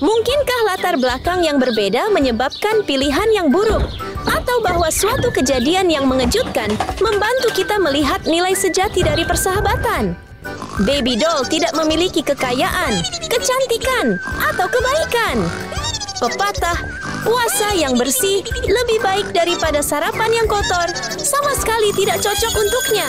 Mungkinkah latar belakang yang berbeda menyebabkan pilihan yang buruk? Atau bahwa suatu kejadian yang mengejutkan membantu kita melihat nilai sejati dari persahabatan? Baby doll tidak memiliki kekayaan, kecantikan, atau kebaikan. Pepatah, puasa yang bersih lebih baik daripada sarapan yang kotor, sama sekali tidak cocok untuknya.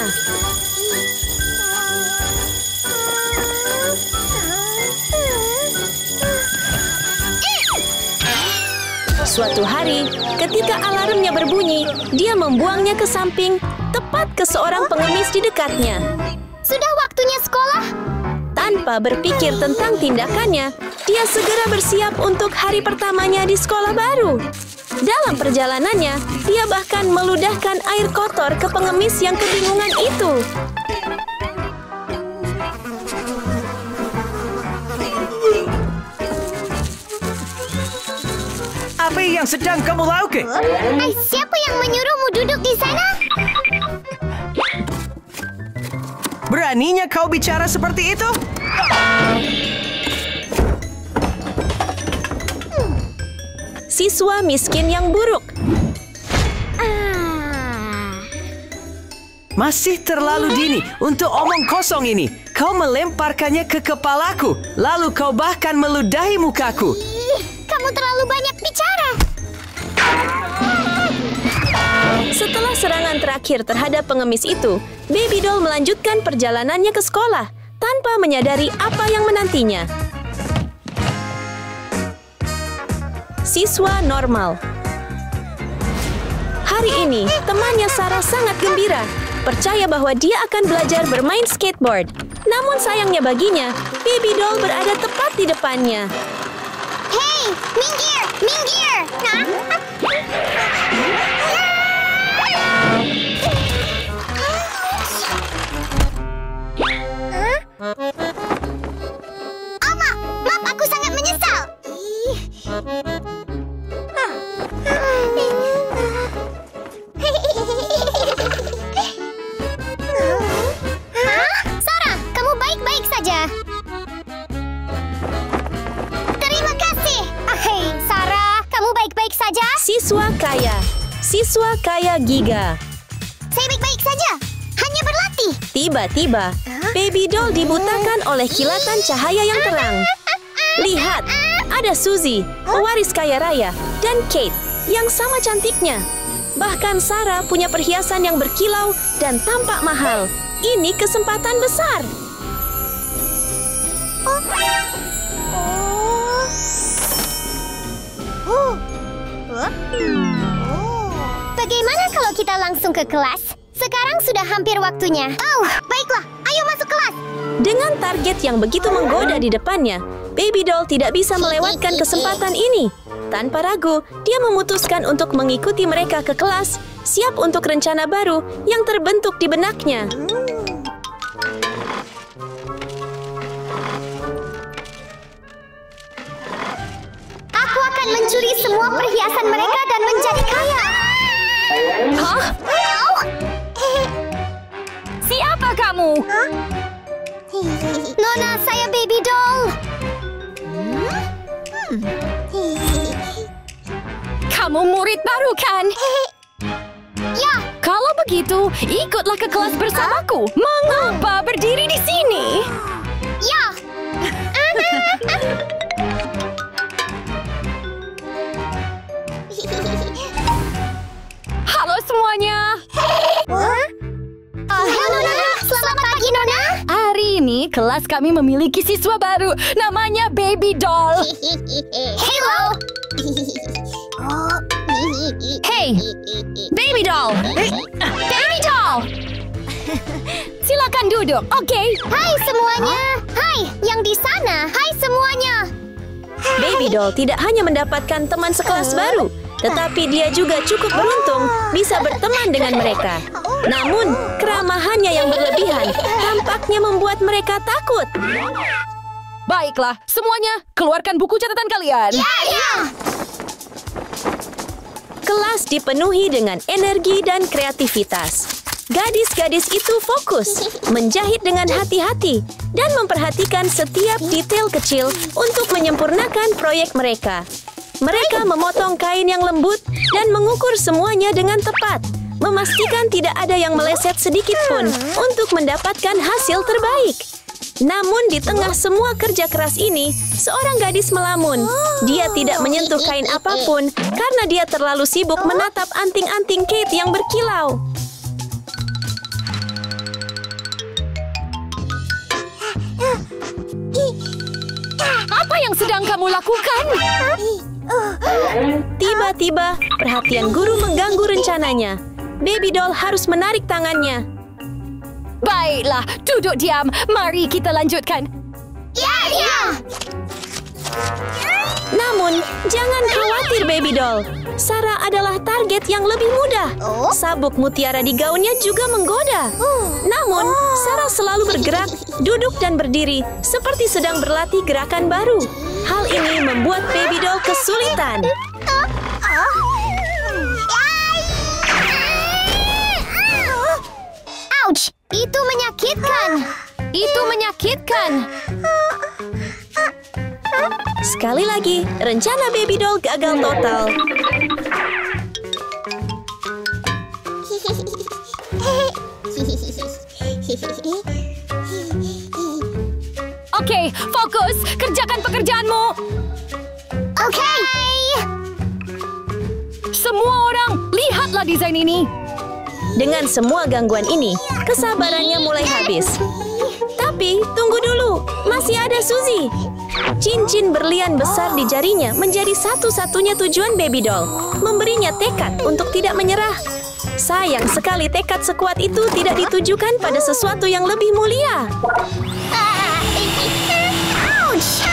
Suatu hari, ketika alarmnya berbunyi, dia membuangnya ke samping, tepat ke seorang pengemis di dekatnya. Sudah waktunya sekolah. Tanpa berpikir tentang tindakannya, dia segera bersiap untuk hari pertamanya di sekolah baru. Dalam perjalanannya, dia bahkan meludahkan air kotor ke pengemis yang kebingungan itu. Apa yang sedang kamu lakukan? Siapa yang menyuruhmu duduk di sana? Beraninya kau bicara seperti itu? Siswa miskin yang buruk. Masih terlalu dini untuk omong kosong ini. Kau melemparkannya ke kepalaku, lalu kau bahkan meludahi mukaku. Kamu terlalu banyak bicara. Setelah serangan terakhir terhadap pengemis itu, Baby doll melanjutkan perjalanannya ke sekolah tanpa menyadari apa yang menantinya. Siswa normal. Hari ini, temannya Sarah sangat gembira, percaya bahwa dia akan belajar bermain skateboard. Namun sayangnya baginya, Baby doll berada tepat di depannya. Hei, minggir, minggir. Maaf, aku sangat menyesal. Sarah, kamu baik-baik saja. Terima kasih. Hei, Sarah, kamu baik-baik saja? Siswa kaya. Siswa kaya giga. Saya baik-baik saja. Hanya berlatih. Tiba-tiba, Baby doll dibutakan oleh kilatan cahaya yang terang. Lihat, ada Suzy, pewaris kaya raya, dan Kate, yang sama cantiknya. Bahkan Sarah punya perhiasan yang berkilau dan tampak mahal. Ini kesempatan besar. Bagaimana kalau kita langsung ke kelas? Sekarang sudah hampir waktunya. Oh, baiklah. Ayo masuk kelas. Dengan target yang begitu menggoda di depannya, Baby doll tidak bisa melewatkan kesempatan ini. Tanpa ragu, dia memutuskan untuk mengikuti mereka ke kelas, siap untuk rencana baru yang terbentuk di benaknya. Aku akan mencuri semua perhiasan mereka dan menjadi kaya. Hah? Siapa kamu? Nona, saya Baby doll. Kamu murid baru kan? Ya, Kalau begitu, ikutlah ke kelas bersamaku. Mengapa berdiri di sini? ya. Halo semuanya. Halo Nona, selamat pagi Nona. Hari ini kelas kami memiliki siswa baru. Namanya Baby doll. Hello. Hey, Baby doll. Baby doll. Silakan duduk, oke? Hai semuanya. Hai, yang di sana. Hai semuanya. Baby doll tidak hanya mendapatkan teman sekelas baru, tetapi dia juga cukup beruntung bisa berteman dengan mereka. Namun, keramahannya yang berlebihan tampaknya membuat mereka takut. Baiklah, semuanya keluarkan buku catatan kalian. Ya. Kelas dipenuhi dengan energi dan kreativitas. Gadis-gadis itu fokus, menjahit dengan hati-hati, dan memperhatikan setiap detail kecil untuk menyempurnakan proyek mereka. Mereka memotong kain yang lembut dan mengukur semuanya dengan tepat, memastikan tidak ada yang meleset sedikit pun untuk mendapatkan hasil terbaik. Namun di tengah semua kerja keras ini, seorang gadis melamun. Dia tidak menyentuh kain apapun karena dia terlalu sibuk menatap anting-anting Kate yang berkilau. Apa yang sedang kamu lakukan? Tiba-tiba, perhatian guru mengganggu rencananya. Baby doll harus menarik tangannya. Baiklah, duduk diam. Mari kita lanjutkan. Ya. Namun, jangan khawatir baby doll. Sarah adalah target yang lebih mudah. Sabuk mutiara di gaunnya juga menggoda. Namun, Sarah selalu bergerak, duduk dan berdiri, seperti sedang berlatih gerakan baru. Hal ini membuat baby doll kesulitan. Ouch! Itu menyakitkan. Itu menyakitkan. Sekali lagi, rencana baby doll gagal total. Oke, fokus. Kerjakan pekerjaanmu. Oke. Semua orang, lihatlah desain ini. Dengan semua gangguan ini, kesabarannya mulai habis. Tapi, tunggu dulu. Masih ada Suzy. Cincin berlian besar di jarinya menjadi satu-satunya tujuan baby doll. Memberinya tekad untuk tidak menyerah. Sayang sekali tekad sekuat itu tidak ditujukan pada sesuatu yang lebih mulia. Ouch!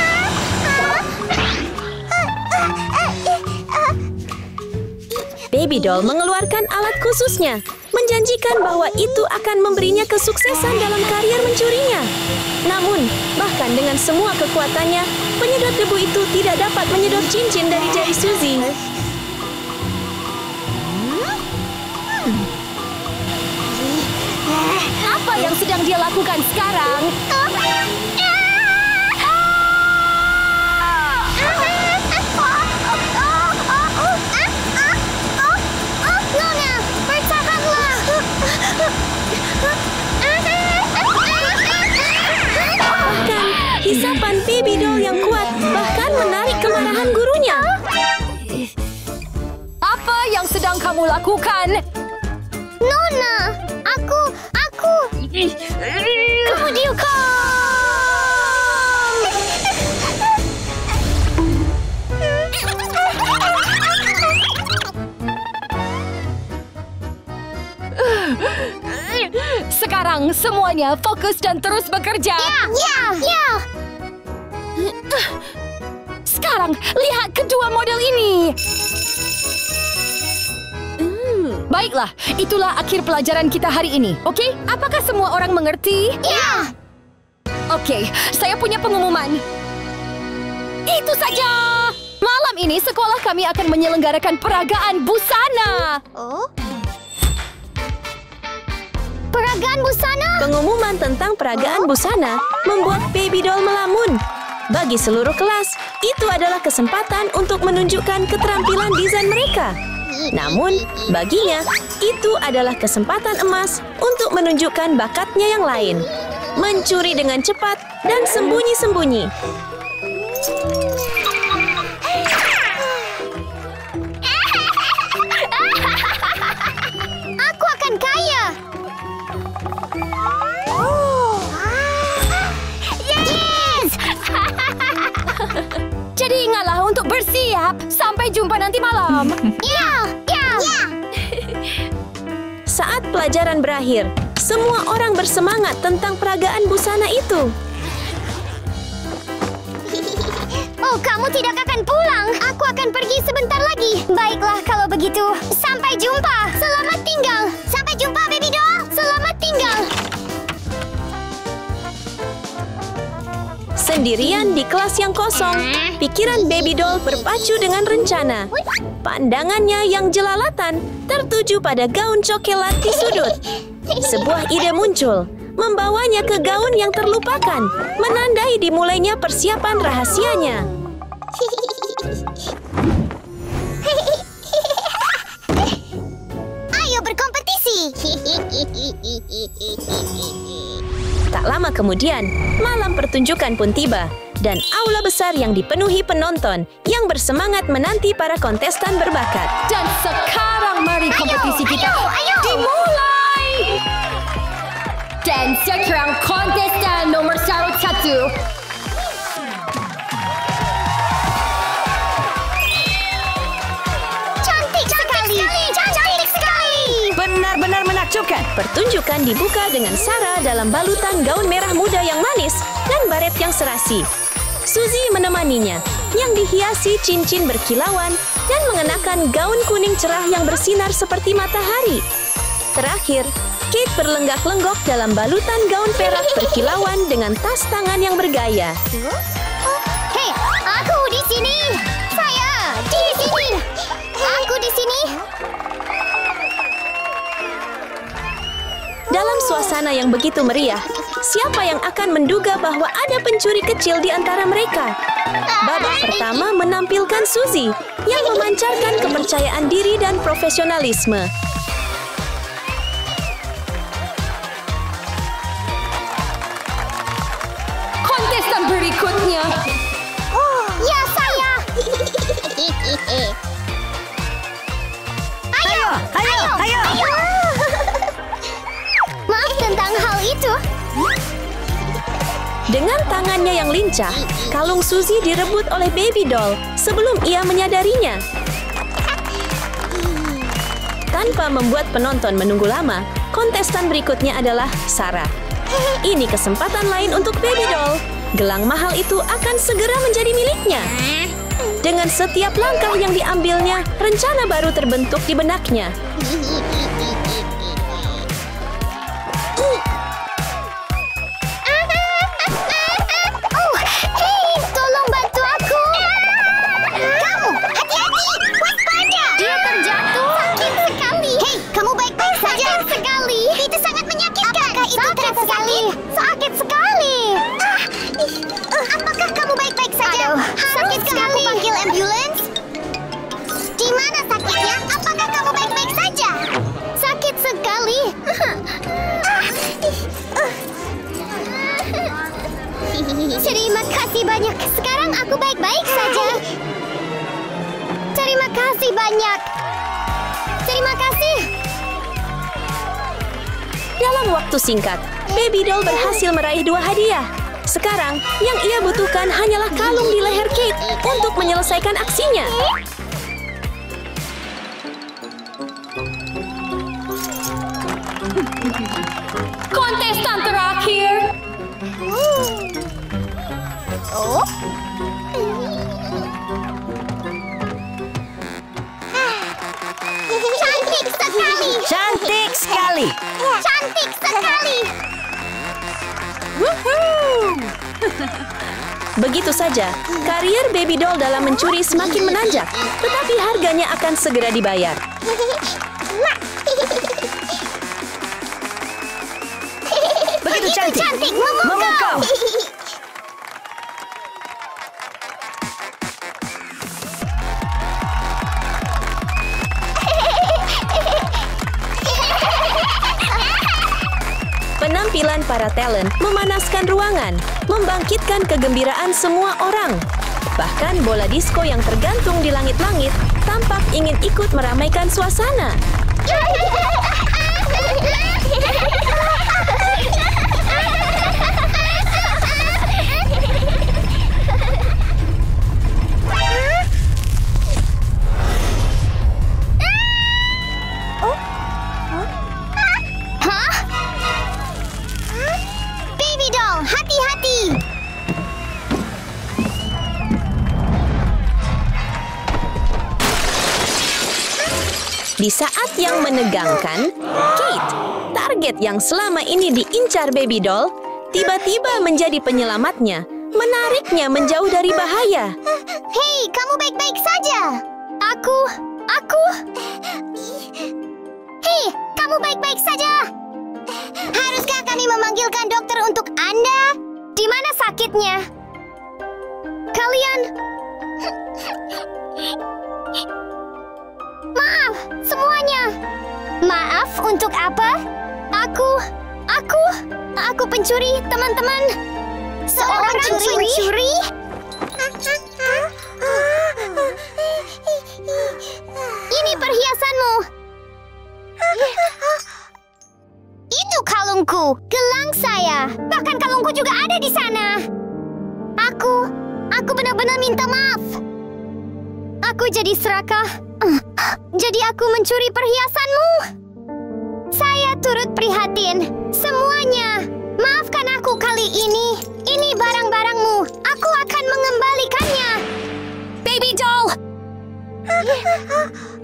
Baby doll mengeluarkan alat khususnya, menjanjikan bahwa itu akan memberinya kesuksesan dalam karier mencurinya. Namun, bahkan dengan semua kekuatannya, penyedot debu itu tidak dapat menyedot cincin dari jari Suzy. Apa yang sedang dia lakukan sekarang? Luna, bertahanlah. Bahkan, hisapan baby doll yang kuat bahkan menarik kemarahan gurunya. Apa yang sedang kamu lakukan? Nona, aku. Kamu dihukum. Sekarang semuanya fokus dan terus bekerja. Ya. Sekarang lihat kedua model ini. Baiklah, itulah akhir pelajaran kita hari ini. Oke? Apakah semua orang mengerti? Ya. Oke, saya punya pengumuman. Itu saja. Malam ini sekolah kami akan menyelenggarakan peragaan busana. Peragaan busana? Pengumuman tentang peragaan busana membuat baby doll melamun. Bagi seluruh kelas, itu adalah kesempatan untuk menunjukkan keterampilan desain mereka. Namun, baginya, itu adalah kesempatan emas untuk menunjukkan bakatnya yang lain. Mencuri dengan cepat dan sembunyi-sembunyi. Aku akan kaya. Yes! Jadi ingatlah untuk bersiap. Sampai jumpa nanti malam. Ya. Saat pelajaran berakhir, semua orang bersemangat tentang peragaan busana itu. Oh, kamu tidak akan pulang. Aku akan pergi sebentar lagi. Baiklah, kalau begitu. Sampai jumpa. Selamat tinggal. Sampai jumpa, baby doll. Selamat tinggal. Sendirian di kelas yang kosong, pikiran baby doll berpacu dengan rencana. Pandangannya yang jelalatan tertuju pada gaun coklat di sudut. Sebuah ide muncul, membawanya ke gaun yang terlupakan, menandai dimulainya persiapan rahasianya. Ayo berkompetisi. Tak lama kemudian, malam pertunjukan pun tiba, dan aula besar yang dipenuhi penonton yang bersemangat menanti para kontestan berbakat. Dan sekarang mari kompetisi kita ayo. dimulai. Dan sekarang kontestan nomor 1. Cantik sekali. Cantik sekali. Benar-benar menakjubkan. Pertunjukan dibuka dengan Sarah dalam balutan gaun merah muda yang manis dan baret yang serasi. Suzy menemaninya, yang dihiasi cincin berkilauan dan mengenakan gaun kuning cerah yang bersinar seperti matahari. Terakhir, Kate berlenggak-lenggok dalam balutan gaun perak berkilauan dengan tas tangan yang bergaya. Hei, aku di sini. Saya di sini. Aku di sini. Dalam suasana yang begitu meriah, siapa yang akan menduga bahwa ada pencuri kecil di antara mereka? Babak pertama menampilkan Suzy yang memancarkan kepercayaan diri dan profesionalisme. Kontestan berikutnya. Ya, saya. Ayo. Maaf tentang hal itu. Dengan tangannya yang lincah, kalung Suzy direbut oleh baby doll sebelum ia menyadarinya. Tanpa membuat penonton menunggu lama, kontestan berikutnya adalah Sarah. Ini kesempatan lain untuk baby doll. Gelang mahal itu akan segera menjadi miliknya. Dengan setiap langkah yang diambilnya, rencana baru terbentuk di benaknya. Oh, hei, tolong bantu aku. Kamu, hati-hati. Waspada. Dia terjatuh. Sakit sekali. Hei, kamu baik-baik saja. Sakit sekali. Itu sangat menyakitkan. Apakah itu terasa sakit? Sakit sekali. Apakah kamu baik-baik saja? Sakit sekali. Aku panggil ambulans. Di mana sakitnya? Apakah kamu baik-baik saja? Sakit sekali. Terima kasih banyak. Sekarang aku baik-baik saja. Terima kasih banyak. Terima kasih. Dalam waktu singkat, baby doll berhasil meraih 2 hadiah. Sekarang, yang ia butuhkan hanyalah kalung di leher Kate untuk menyelesaikan aksinya. Kontestan terakhir. Oh? Cantik sekali. Cantik sekali. Cantik sekali. Begitu saja, karier baby doll dalam mencuri semakin menanjak, tetapi harganya akan segera dibayar. Begitu cantik. Cantik memukau. Penampilan para talent memanaskan ruangan, membangkitkan kegembiraan semua orang. Bahkan bola disko yang tergantung di langit-langit tampak ingin ikut meramaikan suasana. Hah? Baby doll, hati-hati. Di saat yang menegangkan, Kate, target yang selama ini diincar baby doll, tiba-tiba menjadi penyelamatnya, menariknya menjauh dari bahaya. Hei, kamu baik-baik saja. Aku. Hei, kamu baik-baik saja. Haruskah kami memanggilkan dokter untuk Anda? Di mana sakitnya? Kalian... Maaf, semuanya. Maaf untuk apa? Aku pencuri, teman-teman. Seorang pencuri? Ini perhiasanmu. Itu kalungku, gelang saya. Bahkan kalungku juga ada di sana. Aku benar-benar minta maaf. Aku jadi serakah. Jadi aku mencuri perhiasanmu. Saya turut prihatin. Semuanya. Maafkan aku kali ini. Ini barang-barangmu. Aku akan mengembalikannya. Baby doll!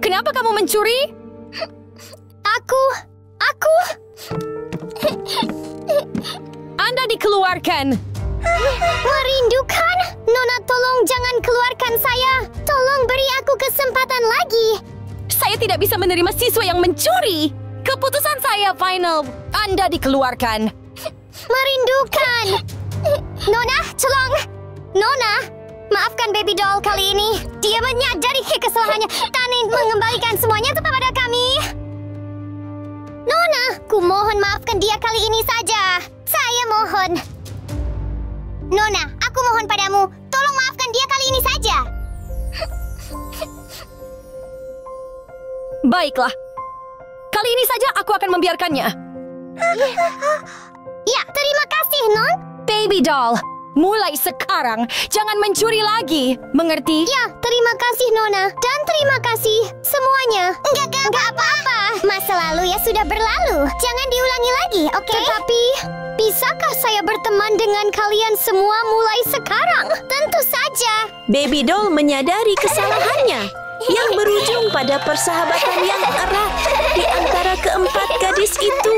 Kenapa kamu mencuri? Aku... Anda dikeluarkan. Merindukan? Nona, tolong jangan keluarkan saya. Tolong beri aku kesempatan lagi. Saya tidak bisa menerima siswa yang mencuri. Keputusan saya final. Anda dikeluarkan. Merindukan. Nona, tolong. Nona, maafkan baby doll kali ini. Dia menyadari kesalahannya dan mengembalikan semuanya kepada kami. Nona, ku mohon maafkan dia kali ini saja. Saya mohon. Nona, aku mohon padamu. Tolong maafkan dia kali ini saja. Baiklah. Kali ini saja aku akan membiarkannya. Ya, terima kasih, Non. Baby doll, mulai sekarang jangan mencuri lagi. Mengerti? Ya, terima kasih, Nona. Dan terima kasih semuanya. Enggak apa-apa. Masa lalu ya sudah berlalu. Jangan diulangi lagi, oke? Tetapi, bisakah saya berteman dengan kalian semua mulai sekarang? Tentu saja. Baby doll menyadari kesalahannya yang berujung pada persahabatan yang erat di antara keempat gadis itu.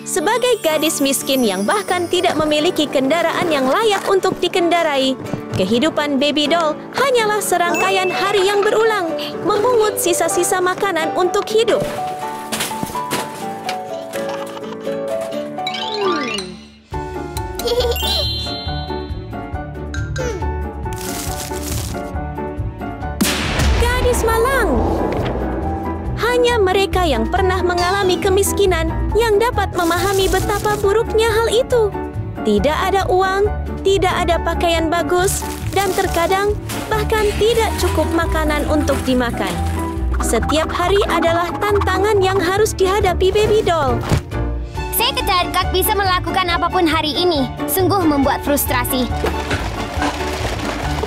Sebagai gadis miskin yang bahkan tidak memiliki kendaraan yang layak untuk dikendarai, kehidupan baby doll hanyalah serangkaian hari yang berulang, memungut sisa-sisa makanan untuk hidup. Gadis malang. Hanya mereka yang pernah mengalami kemiskinan yang dapat memahami betapa buruknya hal itu. Tidak ada uang, tidak ada pakaian bagus, dan terkadang bahkan tidak cukup makanan untuk dimakan. Setiap hari adalah tantangan yang harus dihadapi baby doll. Saya tidak bisa melakukan apapun hari ini. Sungguh membuat frustrasi.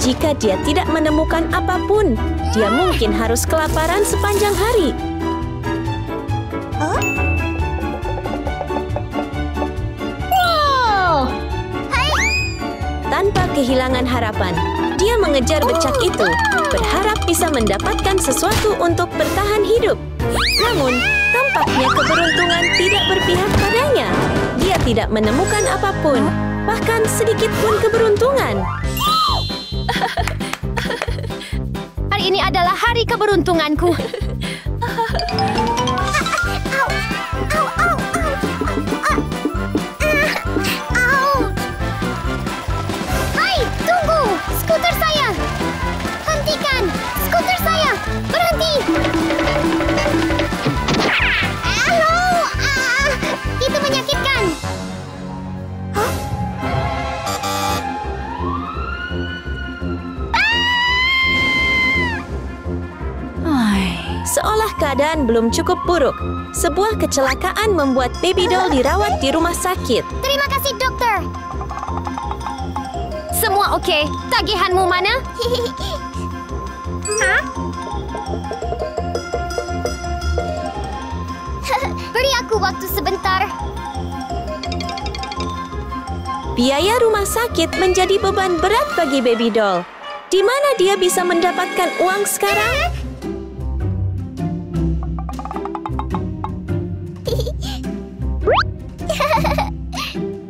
Jika dia tidak menemukan apapun, dia mungkin harus kelaparan sepanjang hari. Wow! Tanpa kehilangan harapan, dia mengejar becak itu, berharap bisa mendapatkan sesuatu untuk bertahan hidup. Namun, tampaknya keberuntungan tidak berpihak padanya. Dia tidak menemukan apapun, bahkan sedikit pun keberuntungan. Hari ini adalah hari keberuntunganku. Hai, tunggu! Skuter saya! Hentikan! Skuter saya! Berhenti! Halo! Itu menyakitkan! Seolah keadaan belum cukup buruk, sebuah kecelakaan membuat baby doll dirawat di rumah sakit. Terima kasih, dokter! Semua oke. Tagihanmu mana? Beri aku waktu sebentar. Biaya rumah sakit menjadi beban berat bagi baby doll. Di mana dia bisa mendapatkan uang sekarang?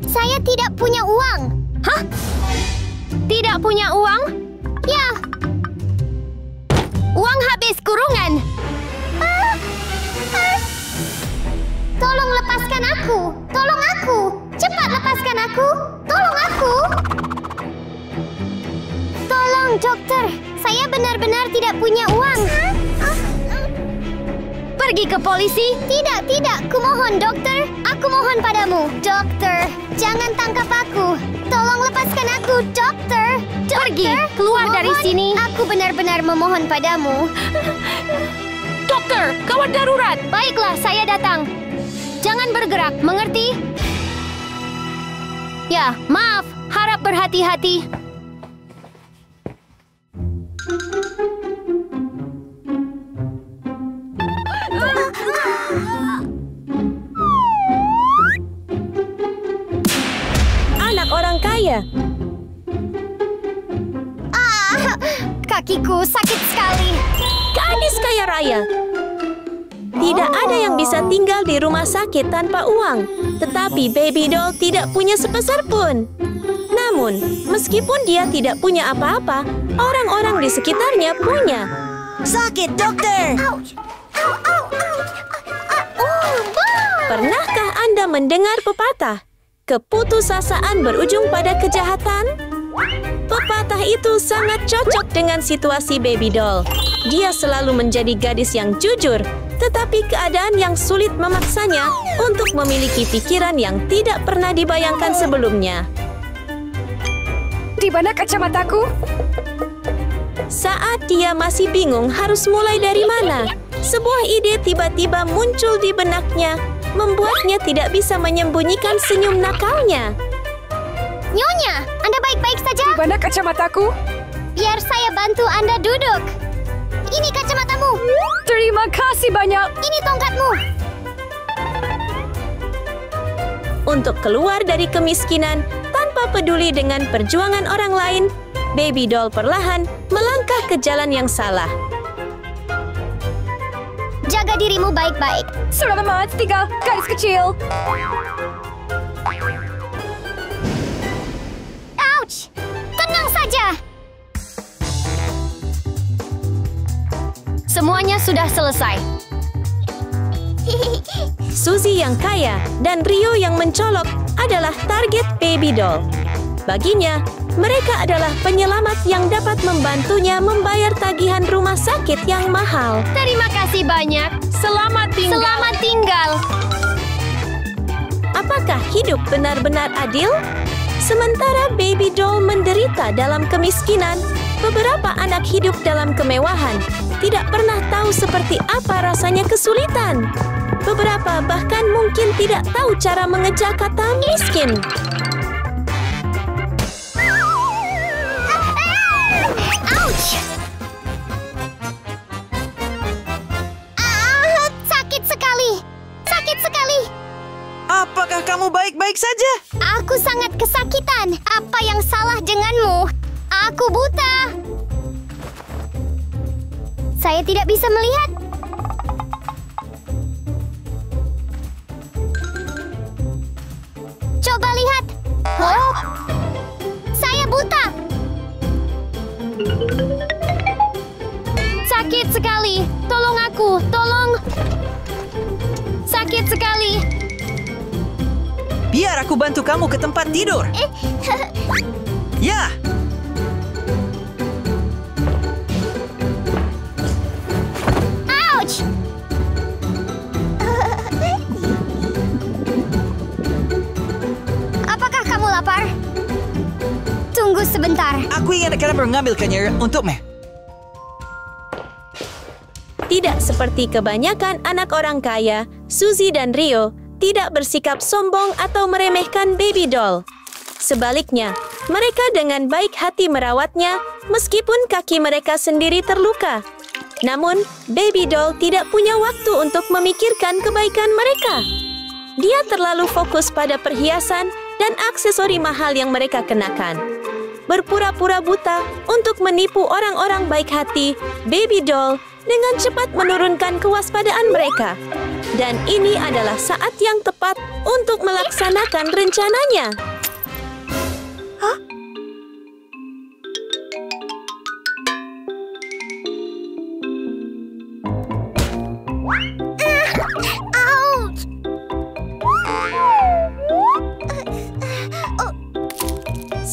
Saya tidak punya uang. Hah? Tidak punya uang? Ya. Uang habis kurungan. Tolong lepaskan aku. Saya benar-benar tidak punya uang. Pergi ke polisi. Tidak, kumohon dokter. Aku mohon padamu, dokter. Jangan tangkap aku. Tolong lepaskan aku, dokter. Pergi, keluar dari sini. Aku benar-benar memohon padamu. Dokter, gawat darurat. Baiklah, saya datang. Jangan bergerak, mengerti? Ya, maaf. Harap berhati-hati. Anak orang kaya. Kakiku sakit sekali. Gadis kaya raya. Tidak ada yang bisa tinggal di rumah sakit tanpa uang. Tetapi Baby Doll tidak punya sepeser pun. Namun, meskipun dia tidak punya apa-apa, orang-orang di sekitarnya punya. Sakit, dokter! Pernahkah Anda mendengar pepatah? Keputusasaan berujung pada kejahatan? Pepatah itu sangat cocok dengan situasi Baby Doll. Dia selalu menjadi gadis yang jujur, tetapi keadaan yang sulit memaksanya untuk memiliki pikiran yang tidak pernah dibayangkan sebelumnya. Di mana kacamataku? Saat dia masih bingung harus mulai dari mana, sebuah ide tiba-tiba muncul di benaknya, membuatnya tidak bisa menyembunyikan senyum nakalnya. Nyonya, Anda baik-baik saja? Di mana kacamataku? Biar saya bantu Anda duduk. Ini kacamatamu. Terima kasih banyak. Ini tongkatmu. Untuk keluar dari kemiskinan tanpa peduli dengan perjuangan orang lain, Baby Doll perlahan melangkah ke jalan yang salah. Jaga dirimu baik-baik. Selamat tinggal, gadis kecil. Ouch! Tenang saja. Semuanya sudah selesai. Suzy yang kaya dan Rio yang mencolok adalah target Baby Doll. Baginya, mereka adalah penyelamat yang dapat membantunya membayar tagihan rumah sakit yang mahal. Terima kasih banyak. Selamat tinggal. Selamat tinggal. Apakah hidup benar-benar adil? Sementara Baby Doll menderita dalam kemiskinan, beberapa anak hidup dalam kemewahan, tidak pernah tahu seperti apa rasanya kesulitan. Beberapa bahkan mungkin tidak tahu cara mengeja kata miskin. Ouch! Sakit sekali. Sakit sekali. Apakah kamu baik-baik saja? Aku sangat kesakitan. Apa yang salah denganmu? Aku buta. Saya tidak bisa melihat. Coba lihat. Oh, saya buta. Sakit sekali. Tolong aku, tolong. Sakit sekali. Biar aku bantu kamu ke tempat tidur. Ya, Ouch! Apakah kamu lapar? Tunggu sebentar. aku ingin akan mengambilkannya untukmu. Tidak seperti kebanyakan anak orang kaya, Suzy dan Rio tidak bersikap sombong atau meremehkan Baby Doll. Sebaliknya, mereka dengan baik hati merawatnya meskipun kaki mereka sendiri terluka. Namun, Baby Doll tidak punya waktu untuk memikirkan kebaikan mereka. Dia terlalu fokus pada perhiasan dan aksesori mahal yang mereka kenakan. Berpura-pura buta untuk menipu orang-orang baik hati, Baby Doll dengan cepat menurunkan kewaspadaan mereka. Dan ini adalah saat yang tepat untuk melaksanakan rencananya.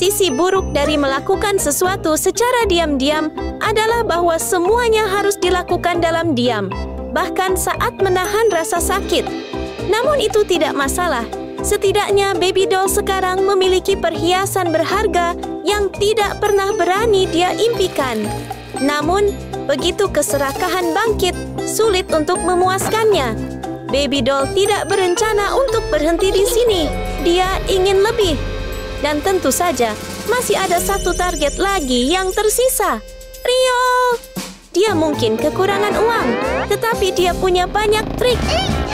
Sisi buruk dari melakukan sesuatu secara diam-diam adalah bahwa semuanya harus dilakukan dalam diam, bahkan saat menahan rasa sakit. Namun itu tidak masalah. Setidaknya baby doll sekarang memiliki perhiasan berharga yang tidak pernah berani dia impikan. Namun, begitu keserakahan bangkit, sulit untuk memuaskannya. Baby doll tidak berencana untuk berhenti di sini. Dia ingin lebih. Dan tentu saja, masih ada satu target lagi yang tersisa. Rio! Dia mungkin kekurangan uang, tetapi dia punya banyak trik.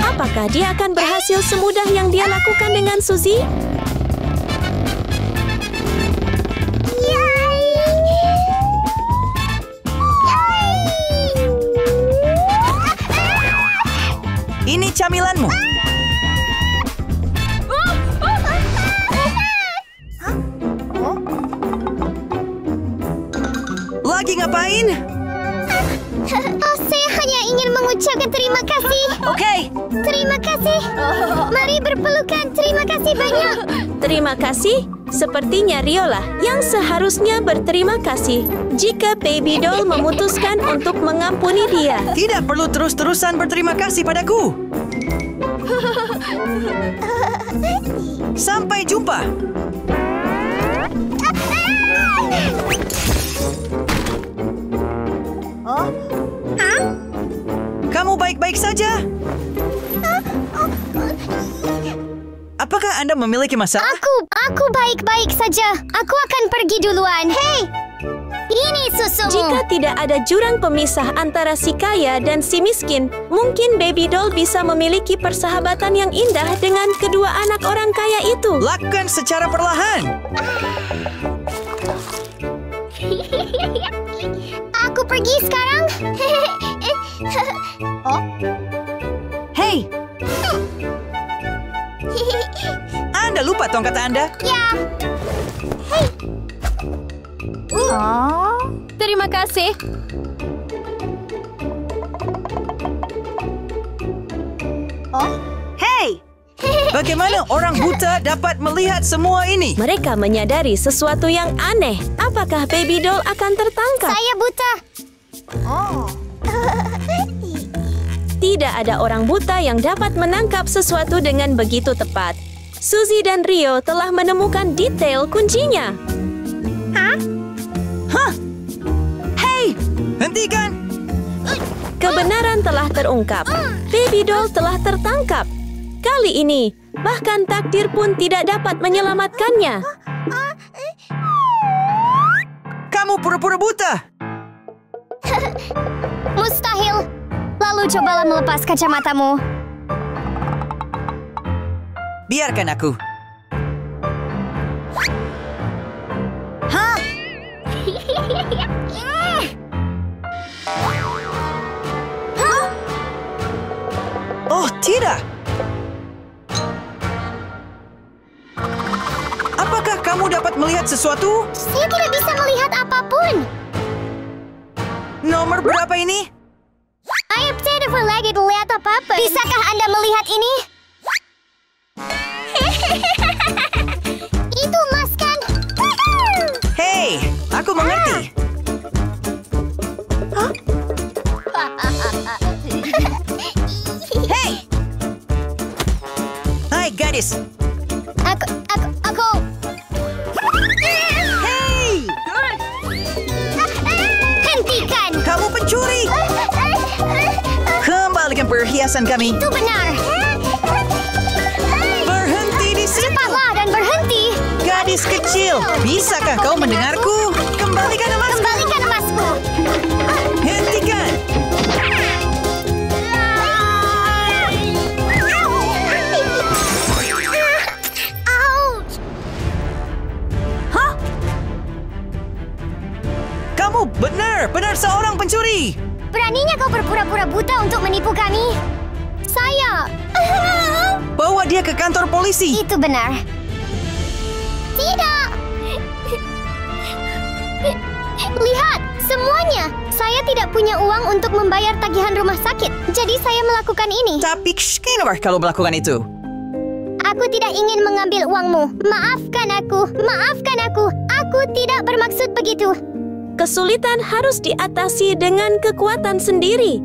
Apakah dia akan berhasil semudah yang dia lakukan dengan Suzy? Ini camilanmu. Lagi ngapain? Oh, saya hanya ingin mengucapkan terima kasih. Oke. Terima kasih. Mari berpelukan. Terima kasih banyak. Terima kasih. Sepertinya Riolah yang seharusnya berterima kasih jika baby doll memutuskan untuk mengampuni dia. Tidak perlu terus-terusan berterima kasih padaku. Sampai jumpa. Kamu baik-baik saja? Apakah Anda memiliki masalah? Aku baik-baik saja. Aku akan pergi duluan. Hei, ini susumu. Jika tidak ada jurang pemisah antara si kaya dan si miskin, mungkin baby doll bisa memiliki persahabatan yang indah dengan kedua anak orang kaya itu. Lakukan secara perlahan. Aku pergi sekarang. Hei! Anda lupa tongkat Anda? Ya. Terima kasih. Hei! Bagaimana orang buta dapat melihat semua ini? Mereka menyadari sesuatu yang aneh. Apakah baby doll akan tertangkap? Saya buta. Tidak ada orang buta yang dapat menangkap sesuatu dengan begitu tepat. Suzy dan Rio telah menemukan detail kuncinya. Hah? Hei! Hentikan! Kebenaran telah terungkap. Baby doll telah tertangkap. Kali ini, bahkan takdir pun tidak dapat menyelamatkannya. Kamu pura-pura buta! Mustahil. Lalu cobalah melepas kacamatamu. Biarkan aku. Hah? Oh, tidak! Apakah kamu dapat melihat sesuatu? Saya tidak bisa melihat apapun. Nomor berapa ini? Saya tidak lagi melihat apa-apa. Bisakah Anda melihat ini? Itu emas kan? Hei, aku mengerti. Hei! Hai, gadis. Aku. Hei! Hentikan. Kamu pencuri! Kembalikan perhiasan kami. Itu benar. Berhenti di sini. Cepatlah dan berhenti. Gadis kecil, bisakah kau mendengarku? Kembalikan emasku. Kembalikan emasku. Hentikan. Ouch. Hah? Kamu benar seorang pencuri. Beraninya kau berpura-pura buta untuk menipu kami? Saya. Bawa dia ke kantor polisi. Itu benar. Tidak. Lihat, semuanya. Saya tidak punya uang untuk membayar tagihan rumah sakit. Jadi saya melakukan ini. Tapi kenapa kalau melakukan itu? Aku tidak ingin mengambil uangmu. Maafkan aku. Maafkan aku. Aku tidak bermaksud begitu. Kesulitan harus diatasi dengan kekuatan sendiri.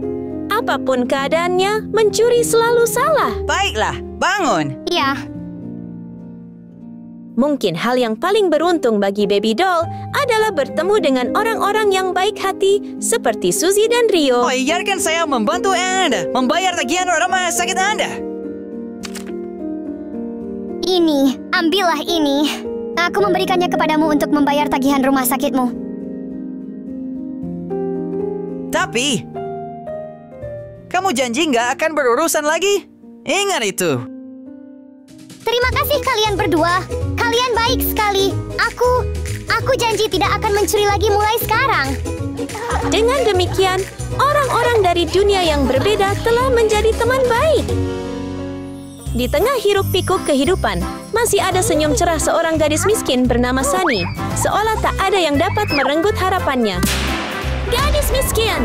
Apapun keadaannya, mencuri selalu salah. Baiklah, bangun. Ya, Mungkin hal yang paling beruntung bagi Baby Doll adalah bertemu dengan orang-orang yang baik hati seperti Suzy dan Rio. Biarkan saya membantu Anda membayar tagihan rumah sakit Anda. ini. Ambillah ini. Aku memberikannya kepadamu untuk membayar tagihan rumah sakitmu. Tapi, kamu janji nggak akan berurusan lagi? Ingat itu. Terima kasih kalian berdua. Kalian baik sekali. Aku janji tidak akan mencuri lagi mulai sekarang. Dengan demikian, orang-orang dari dunia yang berbeda telah menjadi teman baik. Di tengah hiruk-pikuk kehidupan, masih ada senyum cerah seorang gadis miskin bernama Sunny, seolah tak ada yang dapat merenggut harapannya. Gadis miskin!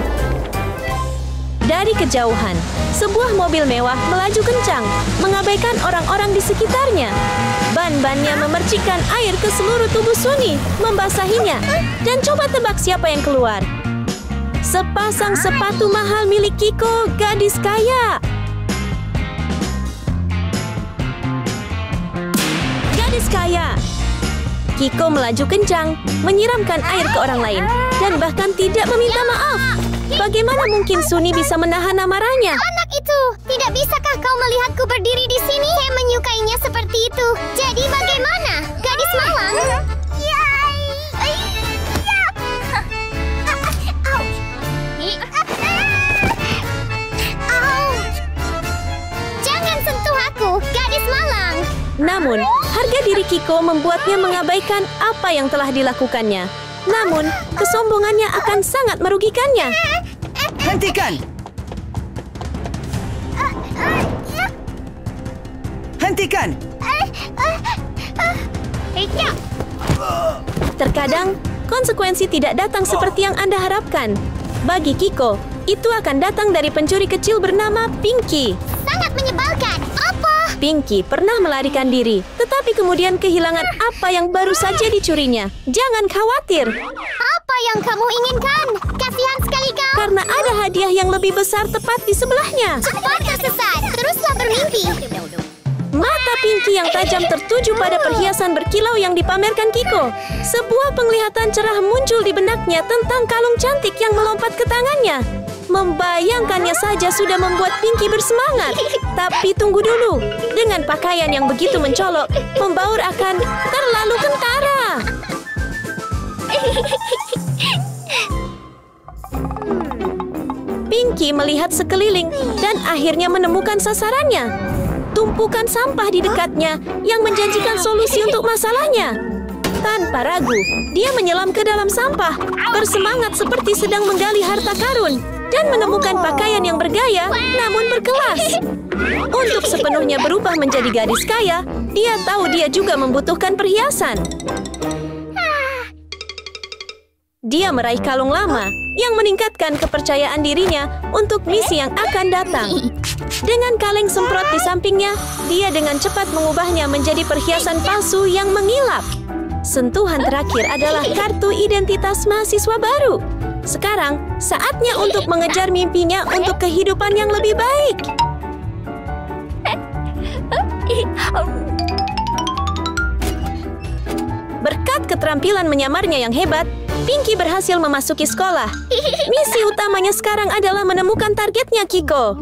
Dari kejauhan, sebuah mobil mewah melaju kencang, mengabaikan orang-orang di sekitarnya. Ban-bannya memercikkan air ke seluruh tubuh Sunny, membasahinya. Dan coba tebak siapa yang keluar. Sepasang sepatu mahal milik Kiko, gadis kaya. Gadis kaya. Kiko melaju kencang, menyiramkan air ke orang lain, dan bahkan tidak meminta maaf. Bagaimana mungkin Sunny bisa menahan amarahnya? Anak itu, tidak bisakah kau melihatku berdiri di sini? Saya menyukainya seperti itu. Jadi bagaimana? Gadis malang? Jangan sentuh aku, gadis malang. Namun, harga diri Kiko membuatnya mengabaikan apa yang telah dilakukannya. Namun, kesombongannya akan sangat merugikannya. Hentikan! Hentikan! Terkadang, konsekuensi tidak datang seperti yang Anda harapkan. Bagi Kiko, itu akan datang dari pencuri kecil bernama Pinky. Sangat menyebalkan. Apa? Pinky pernah melarikan diri, tetapi kemudian kehilangan apa yang baru saja dicurinya. Jangan khawatir, Apa yang kamu inginkan? Kasihan sekali kau. karena ada hadiah yang lebih besar tepat di sebelahnya. Cepat tersesat. Teruslah bermimpi. Mata Pinky yang tajam tertuju pada perhiasan berkilau yang dipamerkan Kiko. Sebuah penglihatan cerah muncul di benaknya tentang kalung cantik yang melompat ke tangannya. Membayangkannya saja sudah membuat Pinky bersemangat. Tapi tunggu dulu. Dengan pakaian yang begitu mencolok, pembaur akan terlalu kentara. Pinky melihat sekeliling dan akhirnya menemukan sasarannya. Tumpukan sampah di dekatnya yang menjanjikan solusi untuk masalahnya. Tanpa ragu, dia menyelam ke dalam sampah, bersemangat seperti sedang menggali harta karun, dan menemukan pakaian yang bergaya namun berkelas. Untuk sepenuhnya berubah menjadi gadis kaya, dia tahu dia juga membutuhkan perhiasan. Dia meraih kalung lama yang meningkatkan kepercayaan dirinya untuk misi yang akan datang. Dengan kaleng semprot di sampingnya, dia dengan cepat mengubahnya menjadi perhiasan palsu yang mengilap. Sentuhan terakhir adalah kartu identitas mahasiswa baru. Sekarang, saatnya untuk mengejar mimpinya untuk kehidupan yang lebih baik. Berkat keterampilan menyamarnya yang hebat, Pinky berhasil memasuki sekolah. Misi utamanya sekarang adalah menemukan targetnya, Kiko.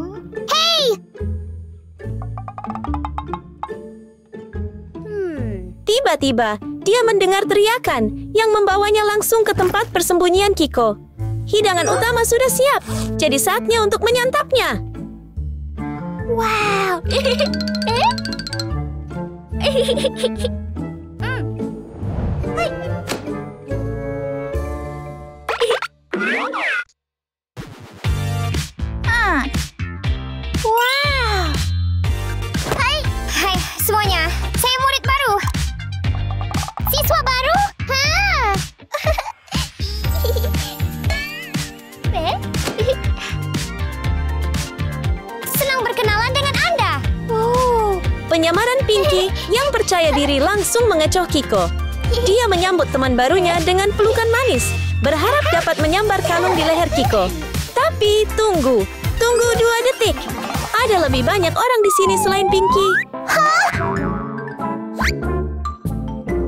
Tiba-tiba, dia mendengar teriakan yang membawanya langsung ke tempat persembunyian Kiko. Hidangan utama sudah siap, jadi saatnya untuk menyantapnya. Wow. Wow. Hai semuanya. Saya murid baru. Siswa baru? Senang berkenalan dengan Anda. Penyamaran Pinky yang percaya diri langsung mengecoh Kiko. Dia menyambut teman barunya dengan pelukan manis berharap dapat menyambar kalung di leher Kiko. Tapi tunggu 2 detik. Ada lebih banyak orang di sini selain Pinky.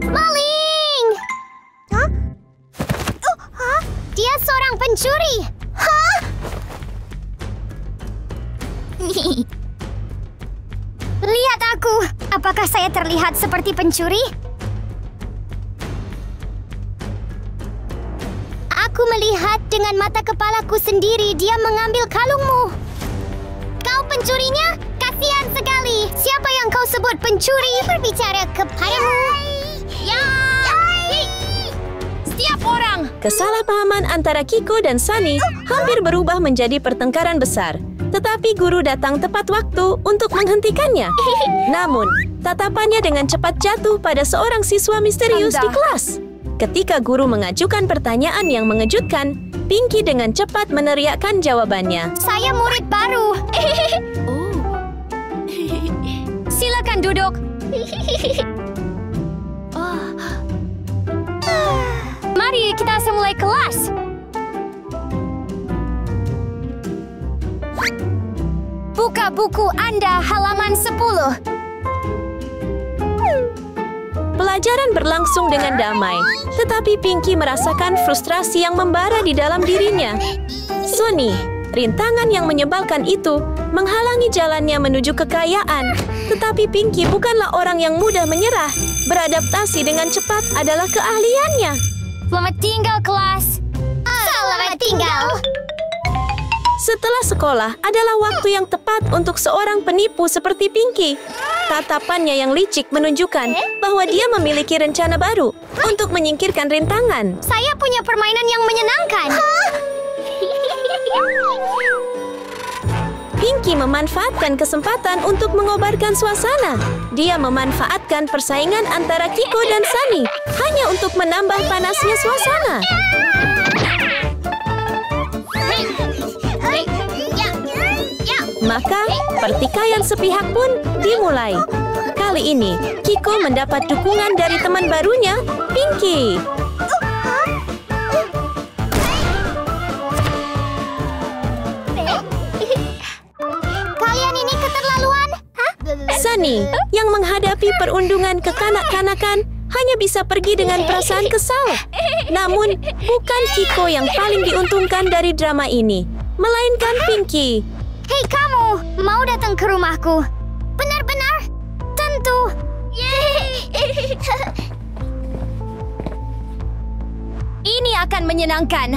Maling! Hah? Dia seorang pencuri. Hah? Lihat aku. Apakah saya terlihat seperti pencuri? Aku melihat dengan mata kepalaku sendiri dia mengambil kalungmu. Kau pencurinya? Kasihan sekali. Siapa yang kau sebut pencuri? Berbicara kepadamu. Setiap orang. Kesalahpahaman antara Kiko dan Sunny hampir berubah menjadi pertengkaran besar. Tetapi guru datang tepat waktu untuk menghentikannya. Namun, tatapannya dengan cepat jatuh pada seorang siswa misterius di kelas. Ketika guru mengajukan pertanyaan yang mengejutkan, Pinky dengan cepat meneriakkan jawabannya. Saya murid baru. Silakan duduk. Mari kita mulai kelas. Buka buku Anda halaman 10. Pelajaran berlangsung dengan damai, tetapi Pinky merasakan frustrasi yang membara di dalam dirinya. Sunny, rintangan yang menyebalkan itu menghalangi jalannya menuju kekayaan. Tetapi Pinky bukanlah orang yang mudah menyerah. Beradaptasi dengan cepat adalah keahliannya. Selamat tinggal kelas. Selamat tinggal. Setelah sekolah adalah waktu yang tepat untuk seorang penipu seperti Pinky. Tatapannya yang licik menunjukkan bahwa dia memiliki rencana baru untuk menyingkirkan rintangan. Saya punya permainan yang menyenangkan. Pinky memanfaatkan kesempatan untuk mengobarkan suasana. Dia memanfaatkan persaingan antara Kiko dan Sunny hanya untuk menambah panasnya suasana. Maka, pertikaian sepihak pun dimulai. Kali ini, Kiko mendapat dukungan dari teman barunya, Pinky. Kalian ini keterlaluan. Sunny, yang menghadapi perundungan kekanak-kanakan, hanya bisa pergi dengan perasaan kesal. Namun, bukan Kiko yang paling diuntungkan dari drama ini, melainkan Pinky. Hei kamu, mau datang ke rumahku? Benar-benar? Tentu. Ini akan menyenangkan.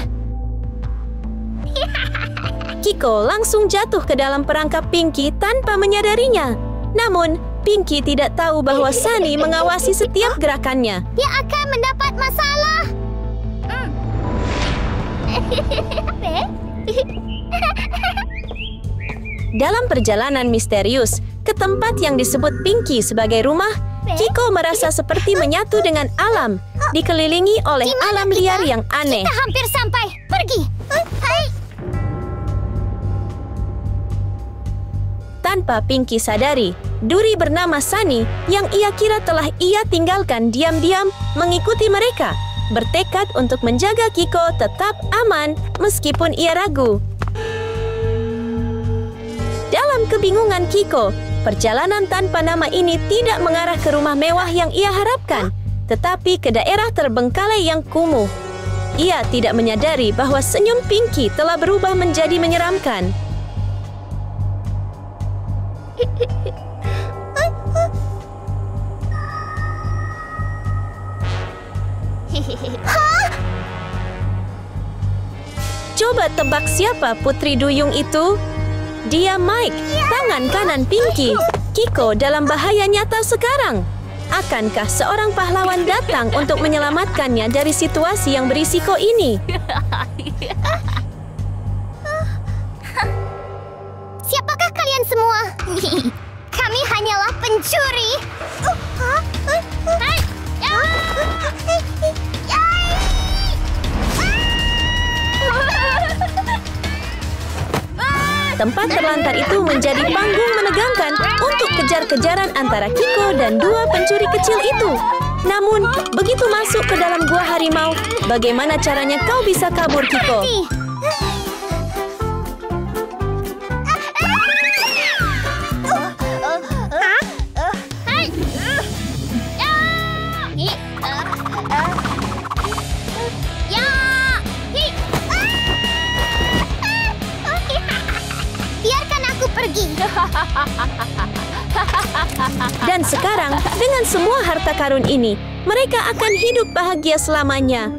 Kiko langsung jatuh ke dalam perangkap Pinky tanpa menyadarinya. Namun, Pinky tidak tahu bahwa Sunny mengawasi setiap gerakannya. Dia akan mendapat masalah. Dalam perjalanan misterius ke tempat yang disebut Pinky sebagai rumah, Kiko merasa seperti menyatu dengan alam, dikelilingi oleh alam liar yang aneh. Kita hampir sampai. Pergi. Tanpa Pinky sadari, duri bernama Sunny yang ia kira telah ia tinggalkan diam-diam mengikuti mereka, bertekad untuk menjaga Kiko tetap aman meskipun ia ragu. Dalam kebingungan Kiko, perjalanan tanpa nama ini tidak mengarah ke rumah mewah yang ia harapkan, tetapi ke daerah terbengkalai yang kumuh. Ia tidak menyadari bahwa senyum Pinky telah berubah menjadi menyeramkan. Coba tebak siapa putri duyung itu? Dia Mike, tangan kanan Pinky. Kiko dalam bahaya nyata sekarang. Akankah seorang pahlawan datang untuk menyelamatkannya dari situasi yang berisiko ini? Siapakah kalian semua? Kami hanyalah pencuri. Tempat terlantar itu menjadi panggung menegangkan untuk kejar-kejaran antara Kiko dan dua pencuri kecil itu. Namun, begitu masuk ke dalam gua harimau, bagaimana caranya kau bisa kabur, Kiko? Biarkan aku pergi. Dan sekarang, dengan semua harta karun ini, mereka akan hidup bahagia selamanya.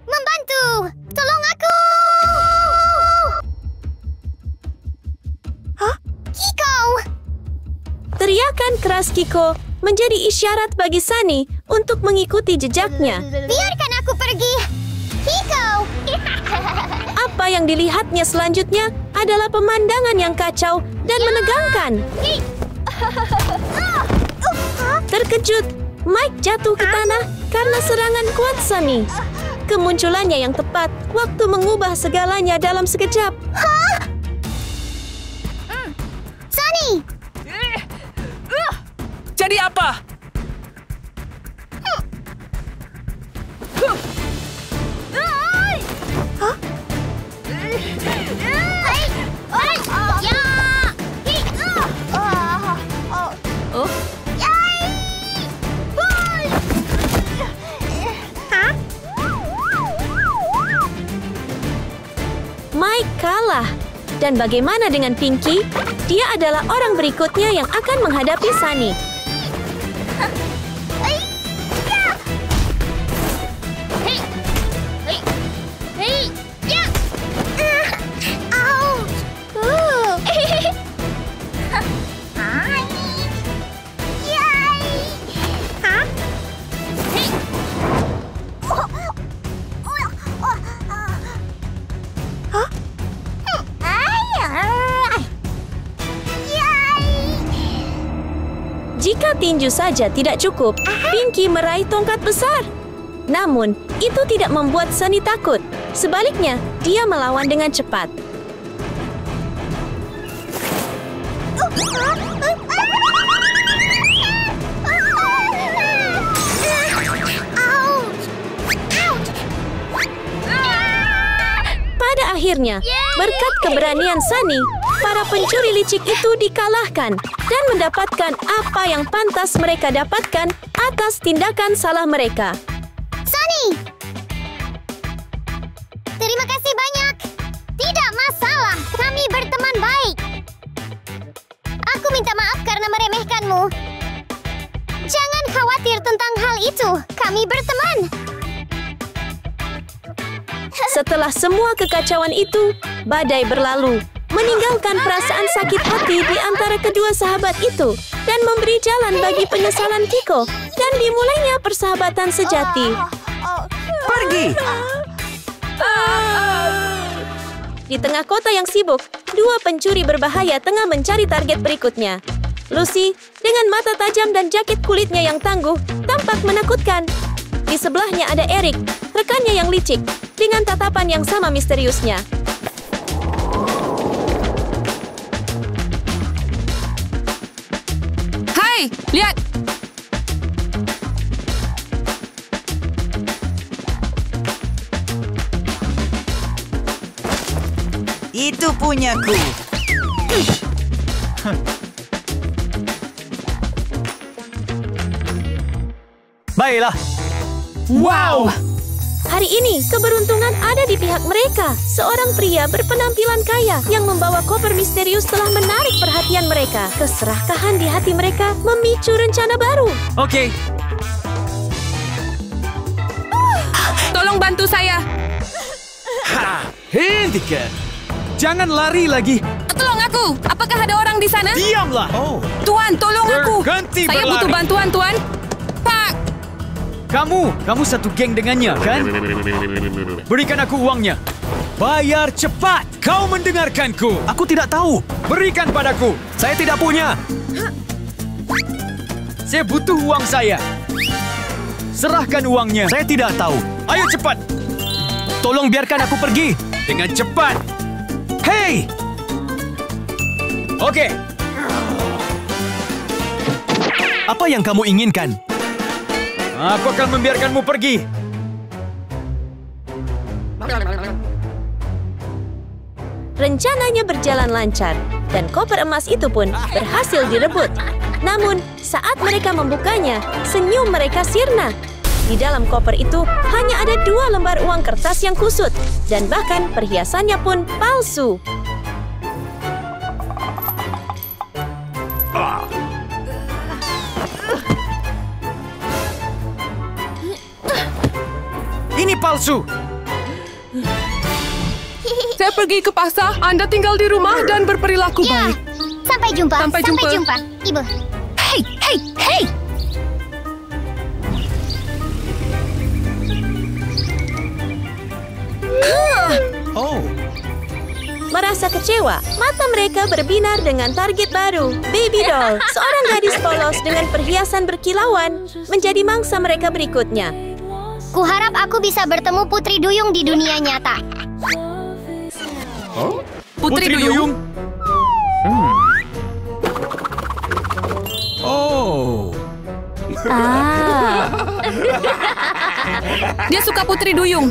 Membantu! Tolong aku! Kiko! Teriakan keras Kiko menjadi isyarat bagi Sunny untuk mengikuti jejaknya. Biarkan aku pergi! Kiko! Apa yang dilihatnya selanjutnya adalah pemandangan yang kacau dan menegangkan. Terkejut, Mike jatuh ke tanah karena serangan kuat Sunny. Kemunculannya yang tepat waktu mengubah segalanya dalam sekejap. Sunny! Jadi apa? Mike kalah. Dan bagaimana dengan Pinky? Dia adalah orang berikutnya yang akan menghadapi Sunny. Jika tinju saja tidak cukup, Pinky meraih tongkat besar. Namun, itu tidak membuat Sunny takut. Sebaliknya, dia melawan dengan cepat. Pada akhirnya, berkat keberanian Sunny, para pencuri licik itu dikalahkan dan mendapatkan apa yang pantas mereka dapatkan atas tindakan salah mereka. Sunny! Terima kasih banyak. Tidak masalah, kami berteman baik. Aku minta maaf karena meremehkanmu. Jangan khawatir tentang hal itu, kami berteman. Setelah semua kekacauan itu, badai berlalu, meninggalkan perasaan sakit hati di antara kedua sahabat itu dan memberi jalan bagi penyesalan Kiko dan dimulainya persahabatan sejati. Pergi! Di tengah kota yang sibuk, dua pencuri berbahaya tengah mencari target berikutnya. Lucy, dengan mata tajam dan jaket kulitnya yang tangguh, tampak menakutkan. Di sebelahnya ada Eric, rekannya yang licik, dengan tatapan yang sama misteriusnya. Hai, lihat! Itu punyaku. Baiklah. Wow! Hari ini, keberuntungan ada di pihak mereka. Seorang pria berpenampilan kaya yang membawa koper misterius telah menarik perhatian mereka. Keserakahan di hati mereka memicu rencana baru. Okey. Tolong bantu saya. Hentikan. Jangan lari lagi. Tolong aku. Apakah ada orang di sana? Diamlah. Oh. Tuan, tolong aku. Berhenti Saya berlari. butuh bantuan, Tuan. Pak! Kamu satu geng dengannya, kan? Berikan aku uangnya. Bayar cepat. Kau mendengarkanku. Aku tidak tahu. Berikan padaku. Saya tidak punya. Saya butuh uang saya. Serahkan uangnya. Saya tidak tahu. Ayo cepat. Tolong biarkan aku pergi. dengan cepat. Hei! Okey. Apa yang kamu inginkan? Aku akan membiarkanmu pergi. Rencananya berjalan lancar dan koper emas itu pun berhasil direbut. Namun, saat mereka membukanya, senyum mereka sirna. Di dalam koper itu hanya ada 2 lembar uang kertas yang kusut dan bahkan perhiasannya pun palsu. Ini palsu. Saya pergi ke pasar, Anda tinggal di rumah dan berperilaku Ya, baik. sampai jumpa. Sampai jumpa. Ibu. Hei, hei, hei! Oh, Merasa kecewa, mata mereka berbinar dengan target baru, Baby Doll, seorang gadis polos dengan perhiasan berkilauan, menjadi mangsa mereka berikutnya. Kuharap aku bisa bertemu Putri Duyung di dunia nyata. Putri Duyung. oh. Dia suka Putri Duyung.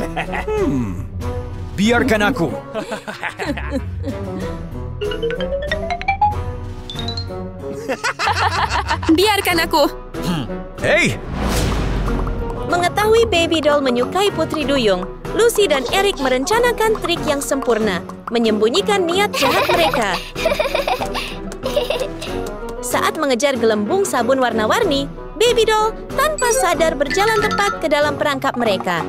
Biarkan aku. Biarkan aku. Hei! Mengetahui Baby Doll menyukai Putri Duyung, Lucy dan Eric merencanakan trik yang sempurna, menyembunyikan niat jahat mereka. Saat mengejar gelembung sabun warna-warni, Baby Doll tanpa sadar berjalan tepat ke dalam perangkap mereka.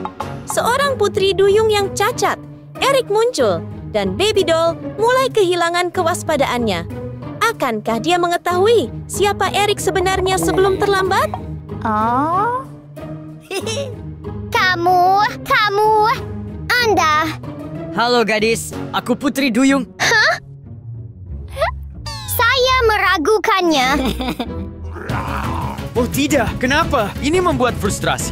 Seorang Putri Duyung yang cacat, Eric muncul, dan Baby Doll mulai kehilangan kewaspadaannya. Akankah dia mengetahui siapa Eric sebenarnya sebelum terlambat? Oh. Kamu, Anda. Halo gadis, aku Putri Duyung. Saya meragukannya. Oh tidak, kenapa? Ini membuat frustrasi.